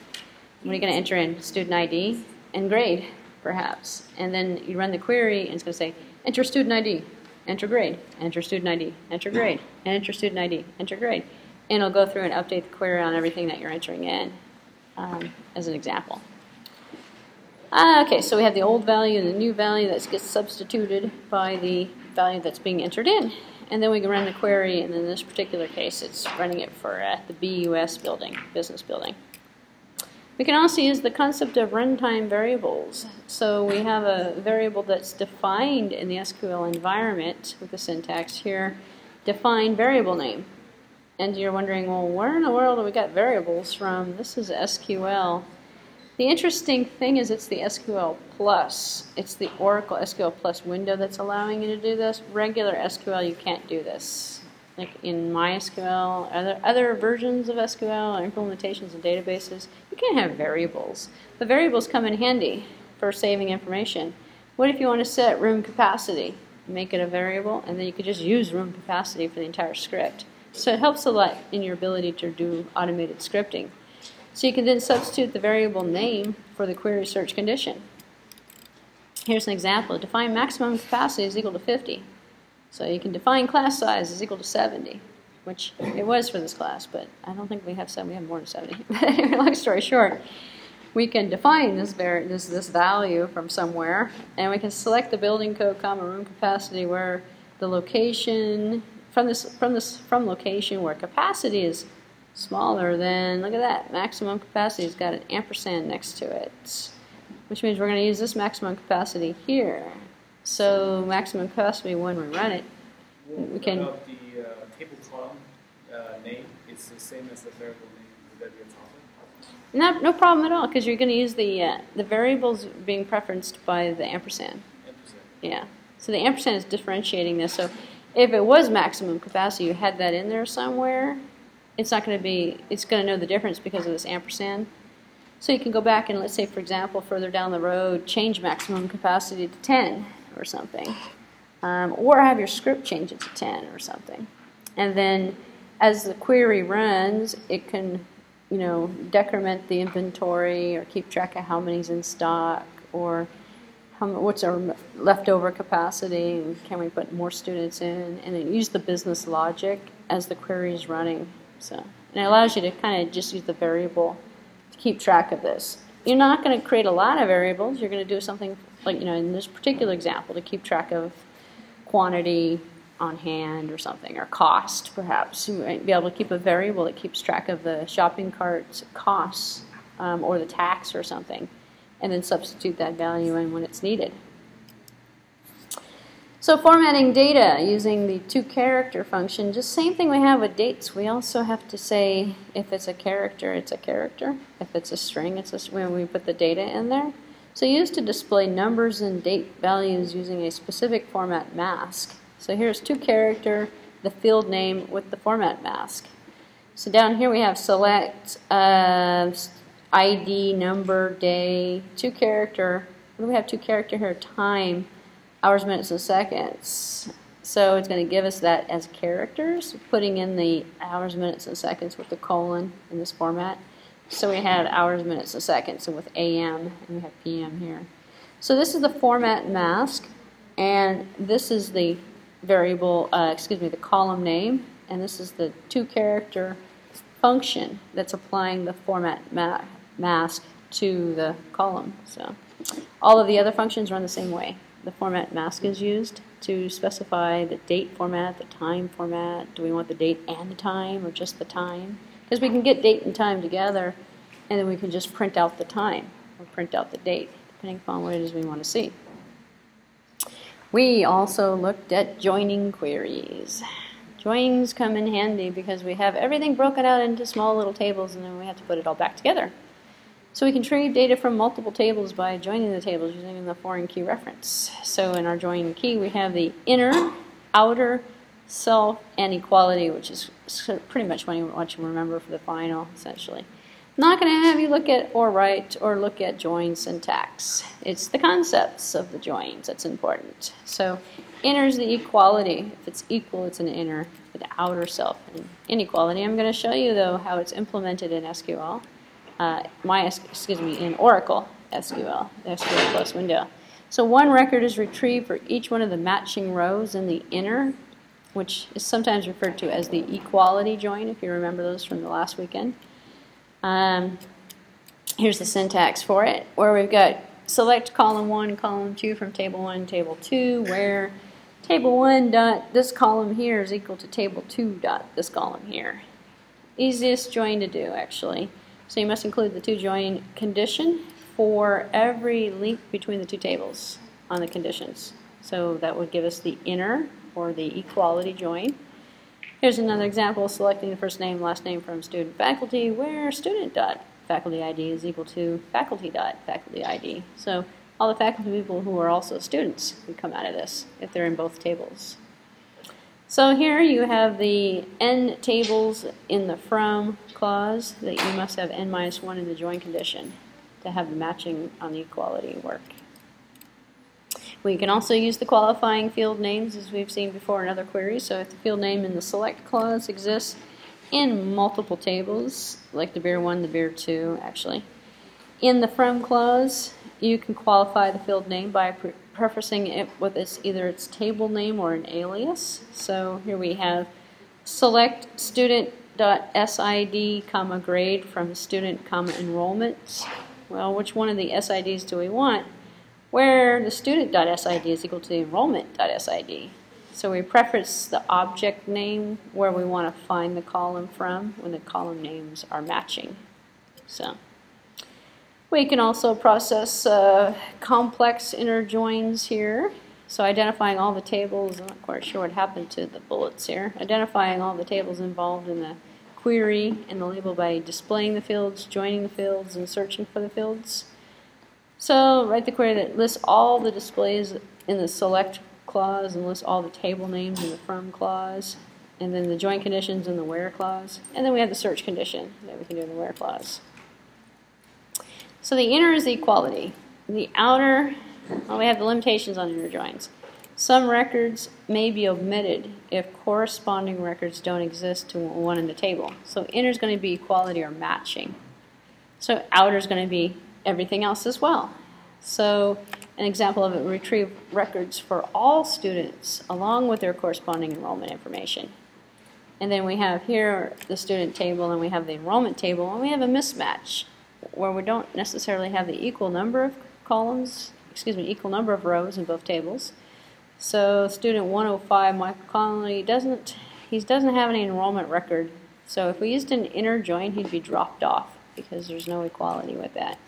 What are you going to enter in? Student ID and grade, perhaps. And then you run the query, and it's going to say, enter student ID. Enter grade, enter student ID, enter grade, enter student ID, enter grade. And it'll go through and update the query on everything that you're entering in, as an example. Okay, so we have the old value and the new value that gets substituted by the value that's being entered in. And then we can run the query, and in this particular case, it's running it for the BUS building, business building. We can also use the concept of runtime variables. So we have a variable that's defined in the SQL environment with the syntax here, define variable name. And you're wondering, well, where in the world have we got variables from? This is SQL. The interesting thing is it's the SQL Plus. It's the Oracle SQL Plus window that's allowing you to do this. Regular SQL, you can't do this. Like in MySQL, other versions of SQL, or implementations of databases, you can't have variables. But variables come in handy for saving information. What if you want to set room capacity? Make it a variable, and then you could just use room capacity for the entire script. So it helps a lot in your ability to do automated scripting. So you can then substitute the variable name for the query search condition. Here's an example. Define maximum capacity is equal to 50. So you can define class size is equal to 70, which it was for this class, but I don't think we have 70, we have more than 70. Long story short, we can define this value from somewhere, and we can select the building code, room capacity, where the location, from location where capacity is smaller than, look at that, maximum capacity has got an ampersand next to it, which means we're going to use this maximum capacity here. So maximum capacity when we run it, we can. About the table column name, it's the same as the variable name that you're talking. No problem at all, because you're going to use the variables being preferenced by the ampersand. Yeah. So the ampersand is differentiating this. So if it was maximum capacity, you had that in there somewhere, it's not going to be. It's going to know the difference because of this ampersand. So you can go back and, let's say, for example, further down the road, change maximum capacity to 10 or something, or have your script change it to 10 or something. And then as the query runs, it can, decrement the inventory or keep track of how many's in stock or what's our leftover capacity, and can we put more students in, and then use the business logic as the query is running. So, and it allows you to kind of just use the variable to keep track of this. You're not going to create a lot of variables. You're going to do something like, in this particular example, to keep track of quantity, on hand or something, or cost perhaps. You might be able to keep a variable that keeps track of the shopping cart's costs or the tax or something, and then substitute that value in when it's needed. So formatting data using the toCharacter function, just same thing we have with dates. We also have to say if it's a character, it's a character. If it's a string, it's a string when we put the data in there. So used to display numbers and date values using a specific format mask. So here's toCharacter, the field name with the format mask. So down here we have select ID, number, day, toCharacter. What do we have toCharacter here? Time. Hours, minutes, and seconds. So it's going to give us that as characters, putting in the hours, minutes, and seconds with the colon in this format. So we had hours, minutes, and seconds, and with AM, and we have PM here. So this is the format mask, and this is the variable, the column name, and this is the toCharacter function that's applying the format mask to the column. So all of the other functions run the same way. The format mask is used to specify the date format, the time format. Do we want the date and the time or just the time? Because we can get date and time together, and then we can just print out the time or print out the date, depending upon what it is we want to see. We also looked at joining queries. Joins come in handy because we have everything broken out into small little tables, and then we have to put it all back together. So we can retrieve data from multiple tables by joining the tables using the foreign key reference. So in our join key we have the inner, outer, self, and equality, which is pretty much what you remember for the final, essentially. I'm not going to have you look at or write or look at join syntax. It's the concepts of the joins that's important. So inner is the equality. If it's equal, it's an inner. For the outer self and inequality, I'm going to show you though how it's implemented in SQL. In Oracle SQL, the SQL Plus window. So one record is retrieved for each one of the matching rows in the inner, which is sometimes referred to as the equality join, if you remember those from the last weekend. Here's the syntax for it, where we've got select column 1, column 2 from table 1, table 2, where table 1 dot this column here is equal to table 2 dot this column here. Easiest join to do, actually. So you must include the toJoin condition for every link between the two tables on the conditions. So that would give us the inner or the equality join. Here's another example, selecting the first name, last name from student faculty, where student.faculty ID is equal to faculty.faculty ID. So all the faculty people who are also students would come out of this if they're in both tables. So here you have the n tables in the from clause that you must have n-1 in the join condition to have the matching on the equality work. We can also use the qualifying field names as we've seen before in other queries. So if the field name in the select clause exists in multiple tables, like the beer1, the beer2 actually, in the from clause you can qualify the field name by prefacing it with either its table name or an alias. So here we have select student.sid, grade from student, enrollment. Well, which one of the SIDs do we want? Where the student.sid is equal to the enrollment.sid. So we preface the object name where we want to find the column from when the column names are matching. So we can also process complex inner joins here. So identifying all the tables, I'm not quite sure what happened to the bullets here. Identifying all the tables involved in the query and the label by displaying the fields, joining the fields, and searching for the fields. So write the query that lists all the displays in the select clause and lists all the table names in the from clause, and then the join conditions in the where clause, and then we have the search condition that we can do in the where clause. So the inner is the equality. The outer, well, we have the limitations on inner joins. Some records may be omitted if corresponding records don't exist to one in the table. So inner is going to be equality or matching. So outer is going to be everything else as well. So an example of it, retrieve records for all students along with their corresponding enrollment information. And then we have here the student table and we have the enrollment table, and we have a mismatch where we don't necessarily have the equal number of columns, equal number of rows in both tables. So student 105, Michael Connolly, doesn't have any enrollment record. So if we used an inner join, he'd be dropped off because there's no equality with that.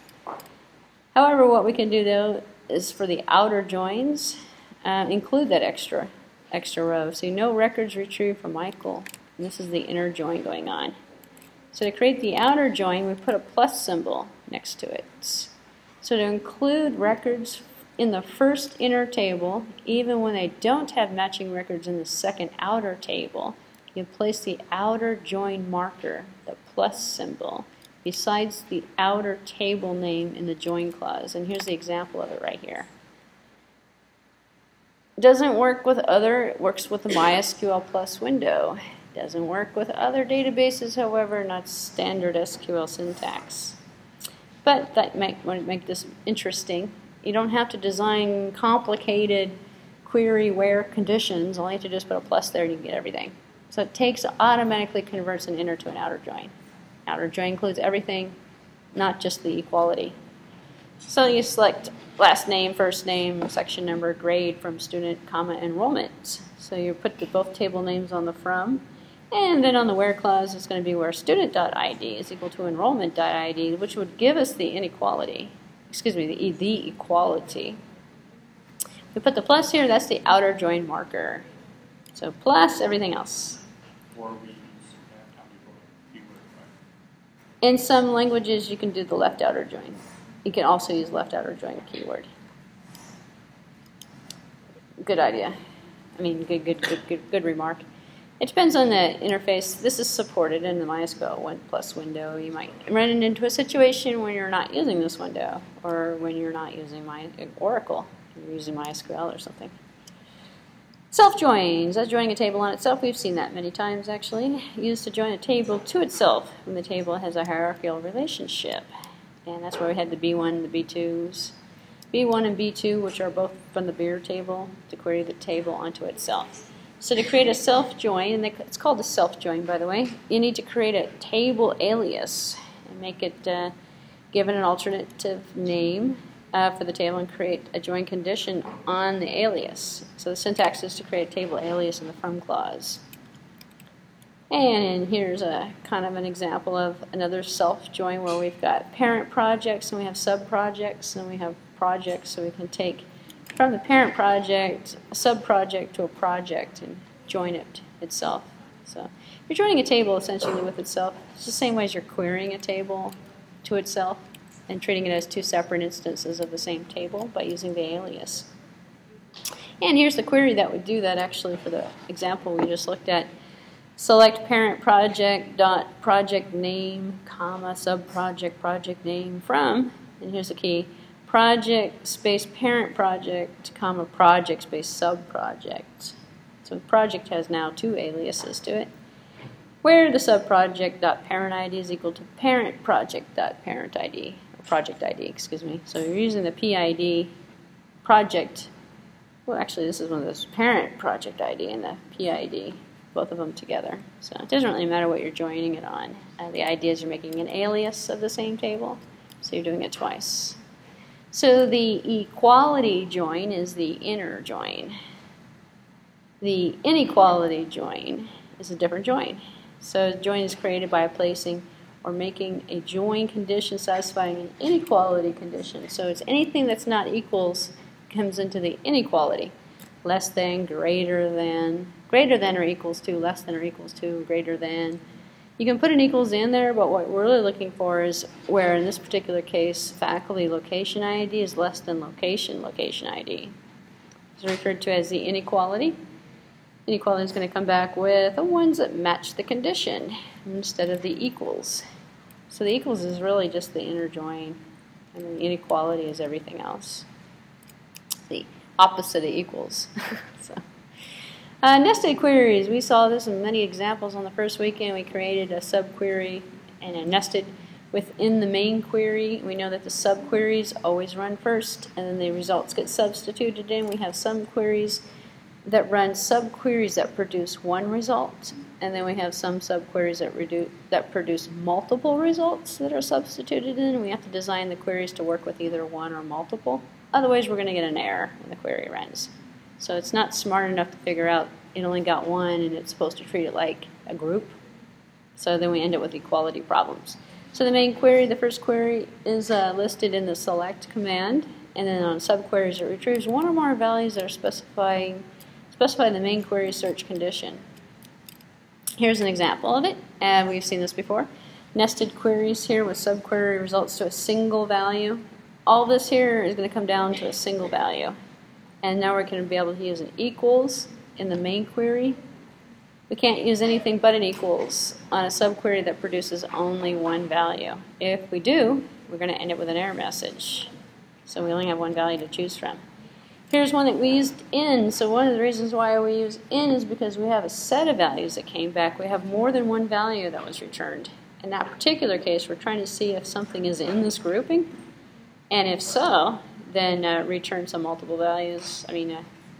However, what we can do though is for the outer joins, include that extra row. So no records retrieved from Michael. And this is the inner join going on. So to create the outer join, we put a plus symbol next to it. So to include records in the first inner table, even when they don't have matching records in the second outer table, you place the outer join marker, the plus symbol, besides the outer table name in the join clause. And here's the example of it right here. Doesn't work with it works with the MySQL Plus window. Doesn't work with other databases, however, not standard SQL syntax. But that might make this interesting. You don't have to design complicated query where conditions. All you have to do is put a plus there and you can get everything. So it automatically converts an inner to an outer join. Outer join includes everything, not just the equality. So you select last name, first name, section number, grade from student, enrollment. So you put both table names on the from. And then on the where clause, it's going to be where student.id is equal to enrollment.id, which would give us the inequality. Excuse me, the equality. We put the plus here, that's the outer join marker. So plus everything else. Or we use keyword, right? In some languages, you can do the left outer join. You can also use left outer join keyword. Good idea. I mean, good remark. It depends on the interface. This is supported in the MySQL 1+ window. You might run into a situation when you're not using this window, or when you're not using Oracle. You're using MySQL or something. Self-joins. That's joining a table on itself. We've seen that many times, actually. Used to join a table to itself when the table has a hierarchical relationship. And that's where we had the B1 and the B2s. B1 and B2, which are both from the beer table, to query the table onto itself. So to create a self-join, and it's called a self-join, by the way, you need to create a table alias and make it, give it an alternative name for the table and create a join condition on the alias. So the syntax is to create a table alias in the from clause. And here's a kind of an example of another self-join where we've got parent projects and we have sub-projects and we have projects, so we can take from the parent project, a sub-project to a project and join it itself. So you're joining a table essentially with itself. It's the same way as you're querying a table to itself and treating it as two separate instances of the same table by using the alias. And here's the query that would do that actually for the example we just looked at. Select parent project dot project name, comma, sub-project project name from, and here's the key, project space parent project, comma, project space sub-project. So the project has now two aliases to it, where the sub-project dot parent ID is equal to parent project dot parent ID, or project ID, excuse me. So you're using the PID project, well actually this is one of those parent project ID and the PID, both of them together. So it doesn't really matter what you're joining it on. The idea is you're making an alias of the same table, so you're doing it twice. So the equality join is the inner join. The inequality join is a different join. So a join is created by placing or making a join condition satisfying an inequality condition. So it's anything that's not equals comes into the inequality. Less than, greater than or equals to, less than or equals to, greater than. You can put an equals in there, but what we're really looking for is where, in this particular case, faculty location ID is less than location ID. It's referred to as the inequality. Inequality is going to come back with the ones that match the condition instead of the equals. So the equals is really just the inner join, and the inequality is everything else. The opposite of equals. Nested queries. We saw this in many examples on the first weekend. We created a subquery and a nested within the main query. We know that the subqueries always run first, and then the results get substituted in. We have some queries that run subqueries that produce one result, and then we have some subqueries that produce multiple results that are substituted in. We have to design the queries to work with either one or multiple. Otherwise, we're going to get an error when the query runs. So it's not smart enough to figure out it only got one and it's supposed to treat it like a group. So then we end up with equality problems. So the main query, the first query, is listed in the select command, and then on subqueries it retrieves one or more values that are specify the main query search condition. Here's an example of it, and we've seen this before. Nested queries here with subquery results to a single value. All this here is going to come down to a single value. And now we're going to be able to use an equals in the main query. We can't use anything but an equals on a subquery that produces only one value. If we do, we're going to end up with an error message. So we only have one value to choose from. Here's one that we used in. So one of the reasons why we use in is because we have a set of values that came back. We have more than one value that was returned. In that particular case, we're trying to see if something is in this grouping. And if so, then return some multiple values.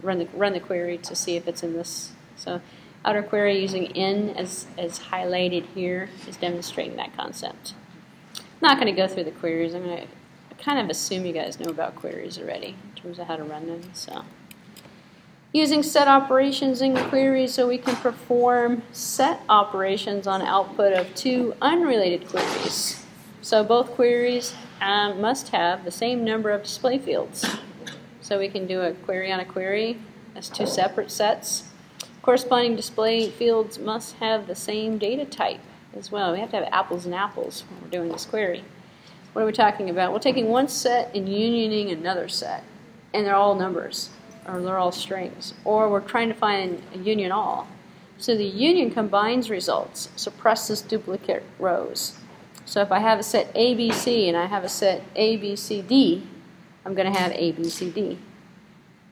Run the query to see if it's in this. So outer query using in as highlighted here is demonstrating that concept. I'm not going to go through the queries. I'm going to kind of assume you guys know about queries already in terms of how to run them. So, using set operations in queries so we can perform set operations on output of two unrelated queries. So both queries must have the same number of display fields. So we can do a query on a query as two separate sets. Corresponding display fields must have the same data type as well. We have to have apples and apples when we're doing this query. What are we talking about? We're taking one set and unioning another set, and they're all numbers, or they're all strings. Or we're trying to find a union all. So the union combines results, suppresses duplicate rows. So if I have a set ABC and I have a set ABCD, I'm going to have ABCD.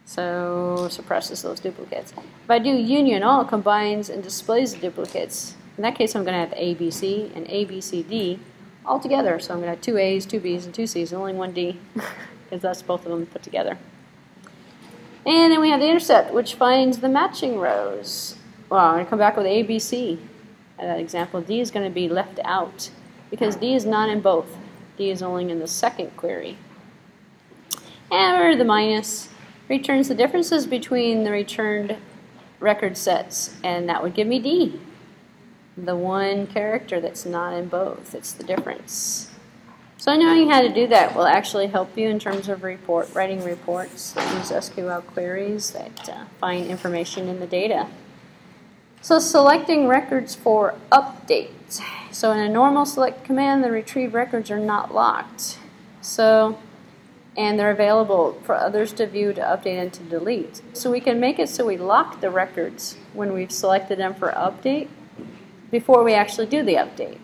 So suppresses those duplicates. If I do union all, combines and displays the duplicates. In that case, I'm going to have ABC and ABCD all together. So I'm going to have two A's, two B's, and two C's, and only one D, because that's both of them put together. And then we have the intercept, which finds the matching rows. Well, I'm going to come back with ABC. That example, D is going to be left out, because D is not in both. D is only in the second query. And the minus returns the differences between the returned record sets, and that would give me D. The one character that's not in both. It's the difference. So knowing how to do that will actually help you in terms of writing reports that use SQL queries that find information in the data. So selecting records for update. So in a normal select command, the retrieved records are not locked. And they're available for others to view, to update, and to delete. So we can make it so we lock the records when we've selected them for update before we actually do the update,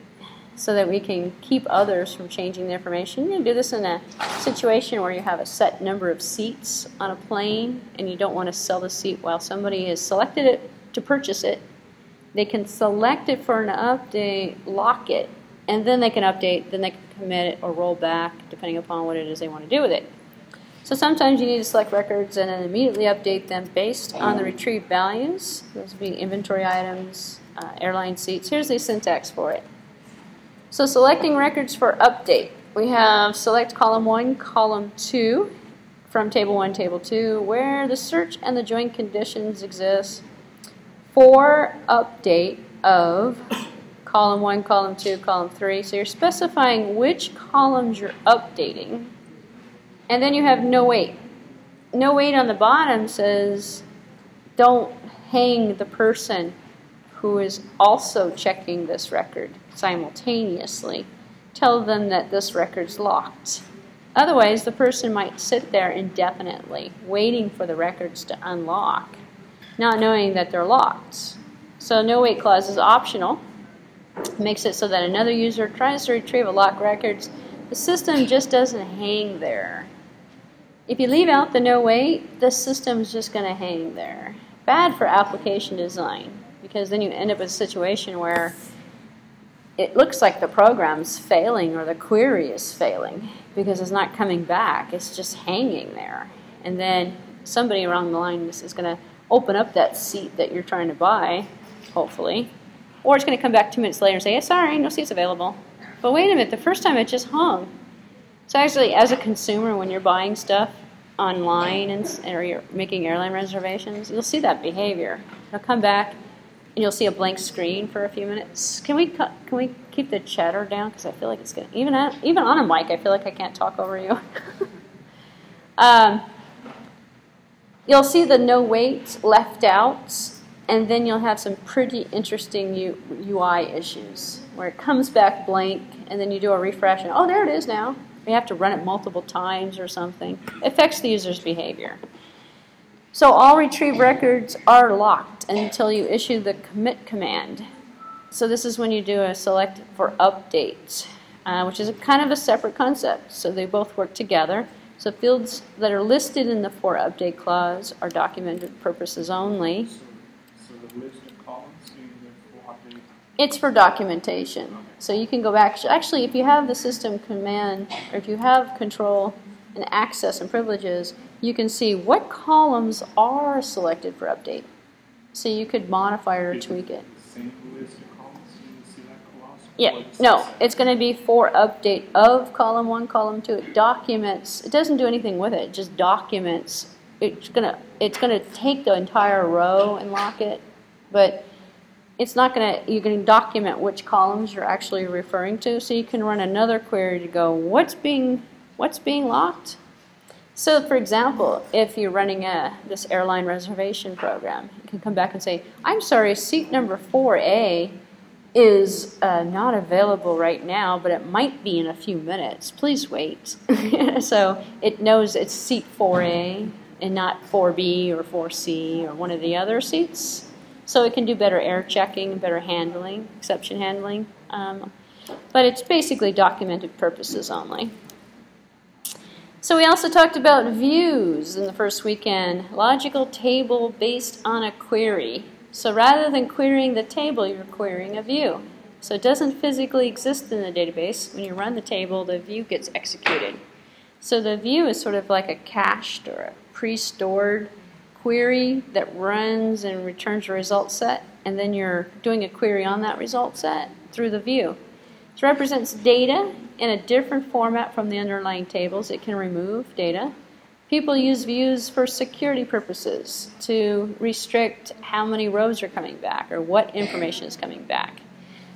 so that we can keep others from changing the information. You can do this in a situation where you have a set number of seats on a plane and you don't want to sell the seat while somebody has selected it to purchase it. They can select it for an update, lock it, and then they can update, then they can commit it or roll back, depending upon what it is they want to do with it. So sometimes you need to select records and then immediately update them based on the retrieved values. Those would be inventory items, airline seats. Here's the syntax for it. So selecting records for update. We have select column 1, column 2 from table 1, table 2, where the search and the join conditions exist for update of column 1, column 2, column 3. So you're specifying which columns you're updating. And then you have NoWait. NoWait on the bottom says don't hang the person who is also checking this record simultaneously. Tell them that this record's locked. Otherwise, the person might sit there indefinitely waiting for the records to unlock, not knowing that they're locked. So NoWait clause is optional. Makes it so that another user tries to retrieve a locked records, the system just doesn't hang there. If you leave out the NoWait, the system's just going to hang there. Bad for application design, because then you end up in a situation where it looks like the program's failing or the query is failing because it's not coming back. It's just hanging there. And then somebody along the line is going to open up that seat that you're trying to buy, hopefully. Or it's going to come back 2 minutes later and say, yeah, sorry, no seats available. But wait a minute, the first time it just hung. So actually, as a consumer, when you're buying stuff, online or you're making airline reservations, you'll see that behavior. It'll come back and you'll see a blank screen for a few minutes. Can we keep the chatter down? Because I feel like it's going to, even on a mic, I feel like I can't talk over you. You'll see the NoWait left out, and then you'll have some pretty interesting UI issues where it comes back blank, and then you do a refresh, and oh, there it is now. You have to run it multiple times or something. It affects the user's behavior. So all retrieved records are locked until you issue the commit command. So this is when you do a select for update, which is kind of a separate concept. So they both work together. So fields that are listed in the for update clause are documented purposes only. So the list of columns in the for update? It's for documentation. So you can go back. Actually, if you have the system command, or if you have control and access and privileges, you can see what columns are selected for update. So you could modify or tweak it. Same list of columns in the select clause? Yeah, no, it's going to be for update of column 1, column 2. It documents. It doesn't do anything with it. It just documents. It's gonna take the entire row and lock it, but it's not going to. You can document which columns you're actually referring to, so you can run another query to go what's being locked. So, for example, if you're running this airline reservation program, you can come back and say, I'm sorry, seat number 4A is not available right now, but it might be in a few minutes. Please wait. So it knows it's seat 4A and not 4B or 4C or one of the other seats. So it can do better error checking, better handling, exception handling. But it's basically documented purposes only. So we also talked about views in the first weekend. Logical table based on a query. So rather than querying the table, you're querying a view. So it doesn't physically exist in the database. When you run the table, the view gets executed. So the view is sort of like a cached or a pre-stored query that runs and returns a result set, and then you're doing a query on that result set through the view. It represents data in a different format from the underlying tables. It can remove data. People use views for security purposes to restrict how many rows are coming back or what information is coming back.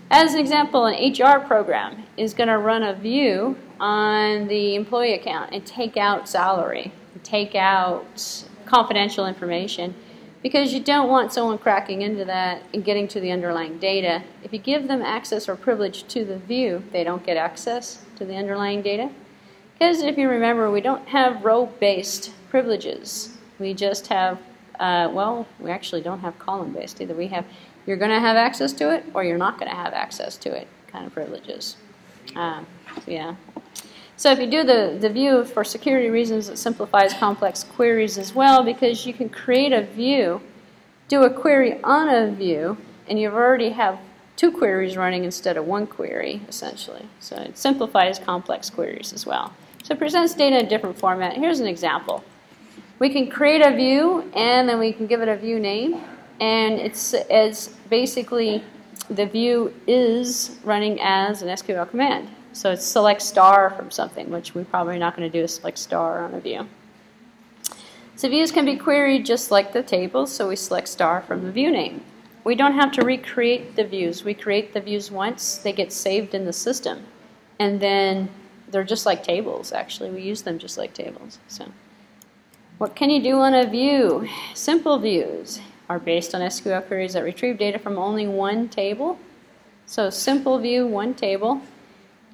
As an example, an HR program is going to run a view on the employee account and take out salary, take out confidential information, because you don't want someone cracking into that and getting to the underlying data. If you give them access or privilege to the view, they don't get access to the underlying data. Because if you remember, we don't have row-based privileges. We just have, well, we actually don't have column-based either. We have, you're going to have access to it or you're not going to have access to it kind of privileges. Yeah. So if you do the view for security reasons, it simplifies complex queries as well, because you can create a view, do a query on a view, and you already have 2 queries running instead of 1 query, essentially. So it simplifies complex queries as well. So it presents data in a different format. Here's an example. We can create a view, and then we can give it a view name, and it's basically the view is running as an SQL command. So it's select star from something, which we're probably not going to do a select star on a view. So views can be queried just like the tables, so we select star from the view name. We don't have to recreate the views. We create the views once, they get saved in the system. And then they're just like tables, actually. We use them just like tables. So what can you do on a view? Simple views are based on SQL queries that retrieve data from only one table. So simple view, one table.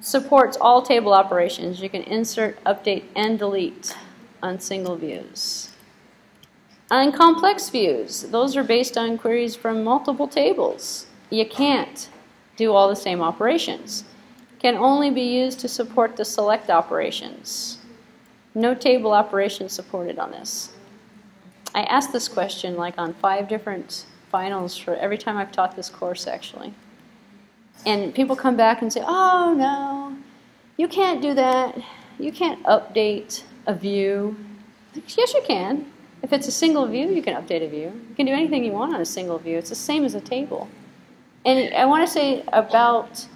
Supports all table operations. You can insert, update, and delete on single views. On complex views, those are based on queries from multiple tables. You can't do all the same operations. Can only be used to support the select operations. No table operations supported on this. I asked this question like on 5 different finals for every time I've taught this course, actually. And people come back and say, oh no, you can't do that. You can't update a view. Yes, you can. If it's a single view, you can update a view. You can do anything you want on a single view. It's the same as a table. And I want to say about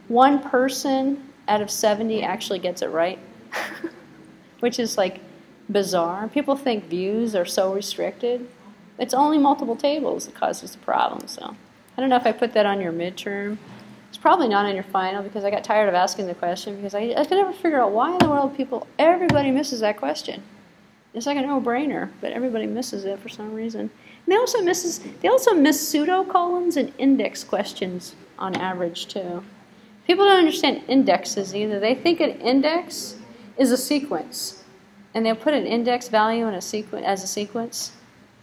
1 person out of 70 actually gets it right, which is like bizarre. People think views are so restricted. It's only multiple tables that causes the problem. So I don't know if I put that on your midterm. It's probably not on your final because I got tired of asking the question because I could never figure out why in the world everybody misses that question. It's like a no-brainer, but everybody misses it for some reason. And they also miss pseudo columns and index questions on average too. People don't understand indexes either. They think an index is a sequence, and they'll put an index value in a sequence as a sequence.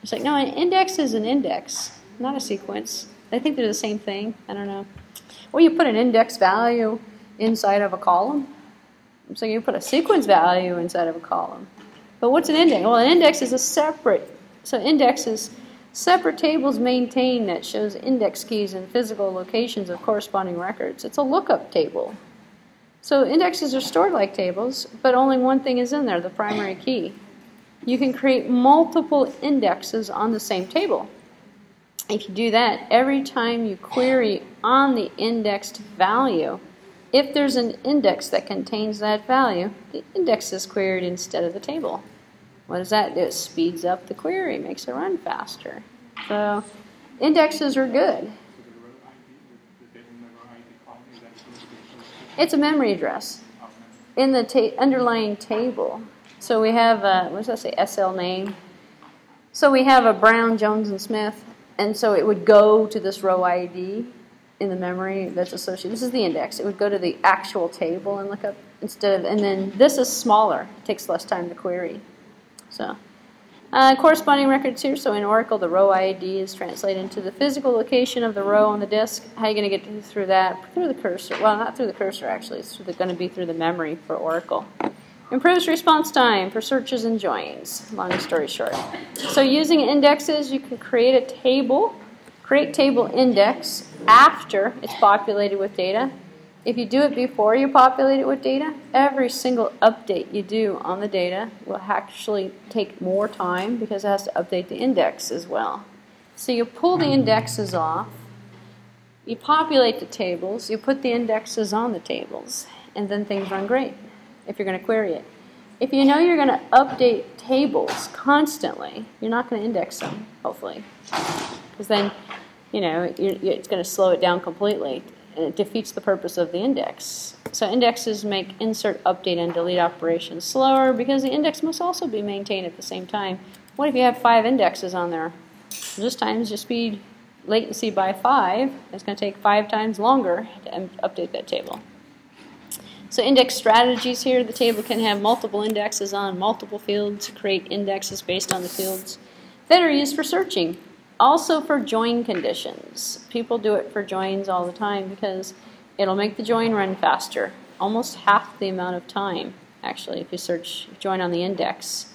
It's like, no, an index is an index, not a sequence. They think they're the same thing. I don't know. Or you put an index value inside of a column. So you put a sequence value inside of a column. But what's an index? Well, an index is so indexes, separate tables maintained that shows index keys and physical locations of corresponding records. It's a lookup table. So indexes are stored like tables, but only one thing is in there, the primary key. You can create multiple indexes on the same table. If you do that, every time you query on the indexed value, if there's an index that contains that value, the index is queried instead of the table. What does that do? It speeds up the query, makes it run faster. So indexes are good. It's a memory address in the underlying table. So we have, what does that say, SL name. So we have a Brown, Jones, and Smith, and so it would go to this row ID in the memory that's associated. This is the index. It would go to the actual table and look up instead of, and then this is smaller. It takes less time to query. So corresponding records here. So in Oracle, the row ID is translated into the physical location of the row on the disk. How are you going to get through that? Through the cursor. Well, not through the cursor, actually. It's going to be through the memory for Oracle. Improves response time for searches and joins, long story short. So using indexes, you can create a table, create table index after it's populated with data. If you do it before you populate it with data, every single update you do on the data will actually take more time because it has to update the index as well. So you pull the indexes off, you populate the tables, you put the indexes on the tables, and then things run great if you're going to query it. If you know you're going to update tables constantly, you're not going to index them, hopefully. Because then, you know, it's going to slow it down completely, and it defeats the purpose of the index. So indexes make insert, update, and delete operations slower because the index must also be maintained at the same time. What if you have 5 indexes on there? Just times your speed latency by 5. It's going to take 5 times longer to update that table. So index strategies here, the table can have multiple indexes on multiple fields to create indexes based on the fields that are used for searching. Also for join conditions. People do it for joins all the time because it'll make the join run faster. Almost half the amount of time, actually, if you join on the index.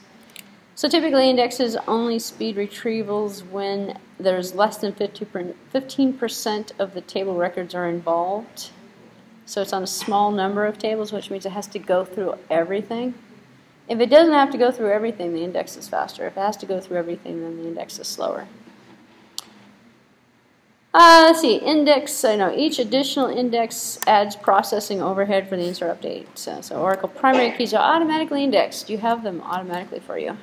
So typically indexes only speed retrievals when there's less than 15% of the table records are involved. So it's on a small number of tables, which means it has to go through everything. If it doesn't have to go through everything, the index is faster. If it has to go through everything, then the index is slower. Let's see, each additional index adds processing overhead for the insert update. So Oracle primary keys are automatically indexed. You have them automatically for you.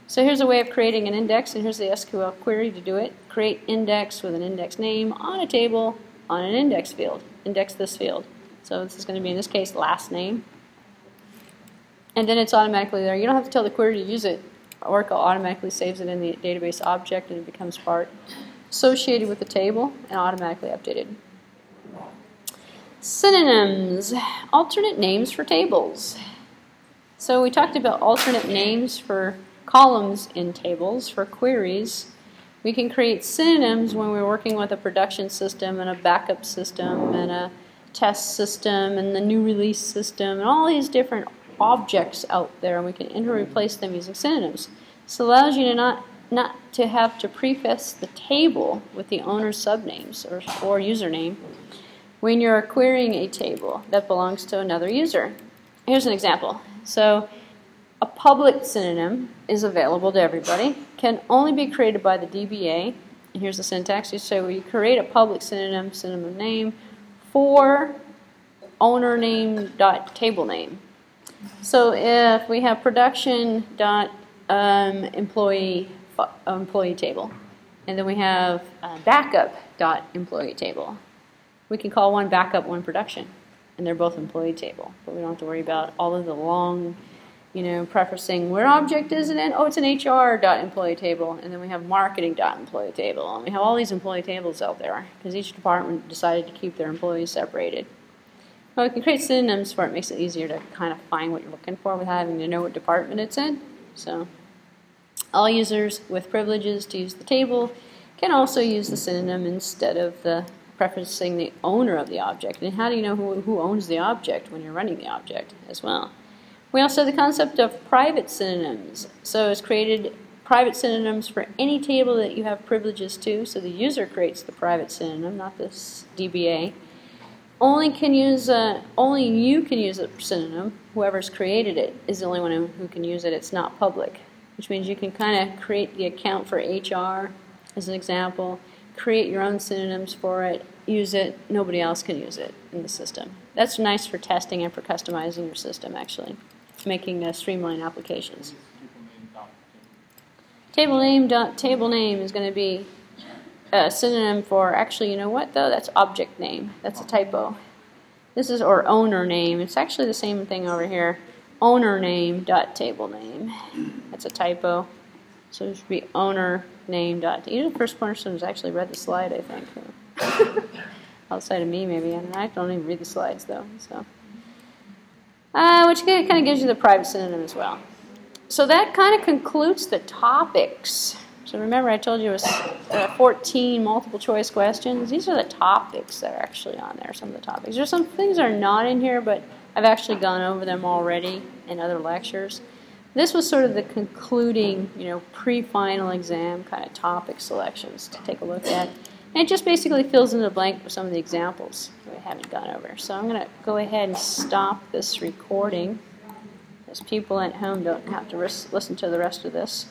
So here's a way of creating an index, and here's the SQL query to do it. Create index with an index name on a table on an index field. Index this field. So this is going to be, in this case, last name. And then it's automatically there. You don't have to tell the query to use it. Oracle automatically saves it in the database object, and it becomes part associated with the table and automatically updated. Synonyms, alternate names for tables. So we talked about alternate names for columns in tables. For queries, we can create synonyms when we're working with a production system and a backup system and a test system and the new release system and all these different objects out there, and we can interreplace them using synonyms. This allows you to not to have to preface the table with the owner's subnames or username when you're querying a table that belongs to another user. Here's an example. So a public synonym is available to everybody, can only be created by the DBA. And here's the syntax. You say, well, you create a public synonym name for owner name dot table name. So if we have production dot employee table, and then we have backup dot employee table, we can call one backup, one production, and they're both employee table. But we don't have to worry about all of the long, prefacing where object is it in. Oh, it's an HR dot employee table, and then we have marketing dot employee table, and we have all these employee tables out there because each department decided to keep their employees separated. Well, we can create synonyms for it. Makes it easier to kind of find what you're looking for without having to know what department it's in. So all users with privileges to use the table can also use the synonym instead of the prefacing the owner of the object. And how do you know who owns the object when you're running the object as well? We also have the concept of private synonyms. So it's created private synonyms for any table that you have privileges to. So the user creates the private synonym, not this DBA. Only you can use a synonym. Whoever's created it is the only one who can use it. It's not public, which means you can kind of create the account for HR as an example, create your own synonyms for it, use it. Nobody else can use it in the system. That's nice for testing and for customizing your system, actually, making streamlined applications. Table name is going to be a synonym for, actually, you know what though? That's object name. That's a typo. This is, or owner name. It's actually the same thing over here. Owner name dot table name. That's a typo. So it should be owner name dot. You're the first person who's actually read the slide, I think. Outside of me, maybe. I don't even read the slides though. So, which kind of gives you the private synonym as well. So that kind of concludes the topics. So remember I told you it was 14 multiple choice questions. These are the topics that are actually on there, some of the topics. There's some things that are not in here, but I've actually gone over them already in other lectures. This was sort of the concluding, pre-final exam kind of topic selections to take a look at. And it just basically fills in the blank with some of the examples that we haven't gone over. So I'm going to go ahead and stop this recording, because people at home don't have to listen to the rest of this.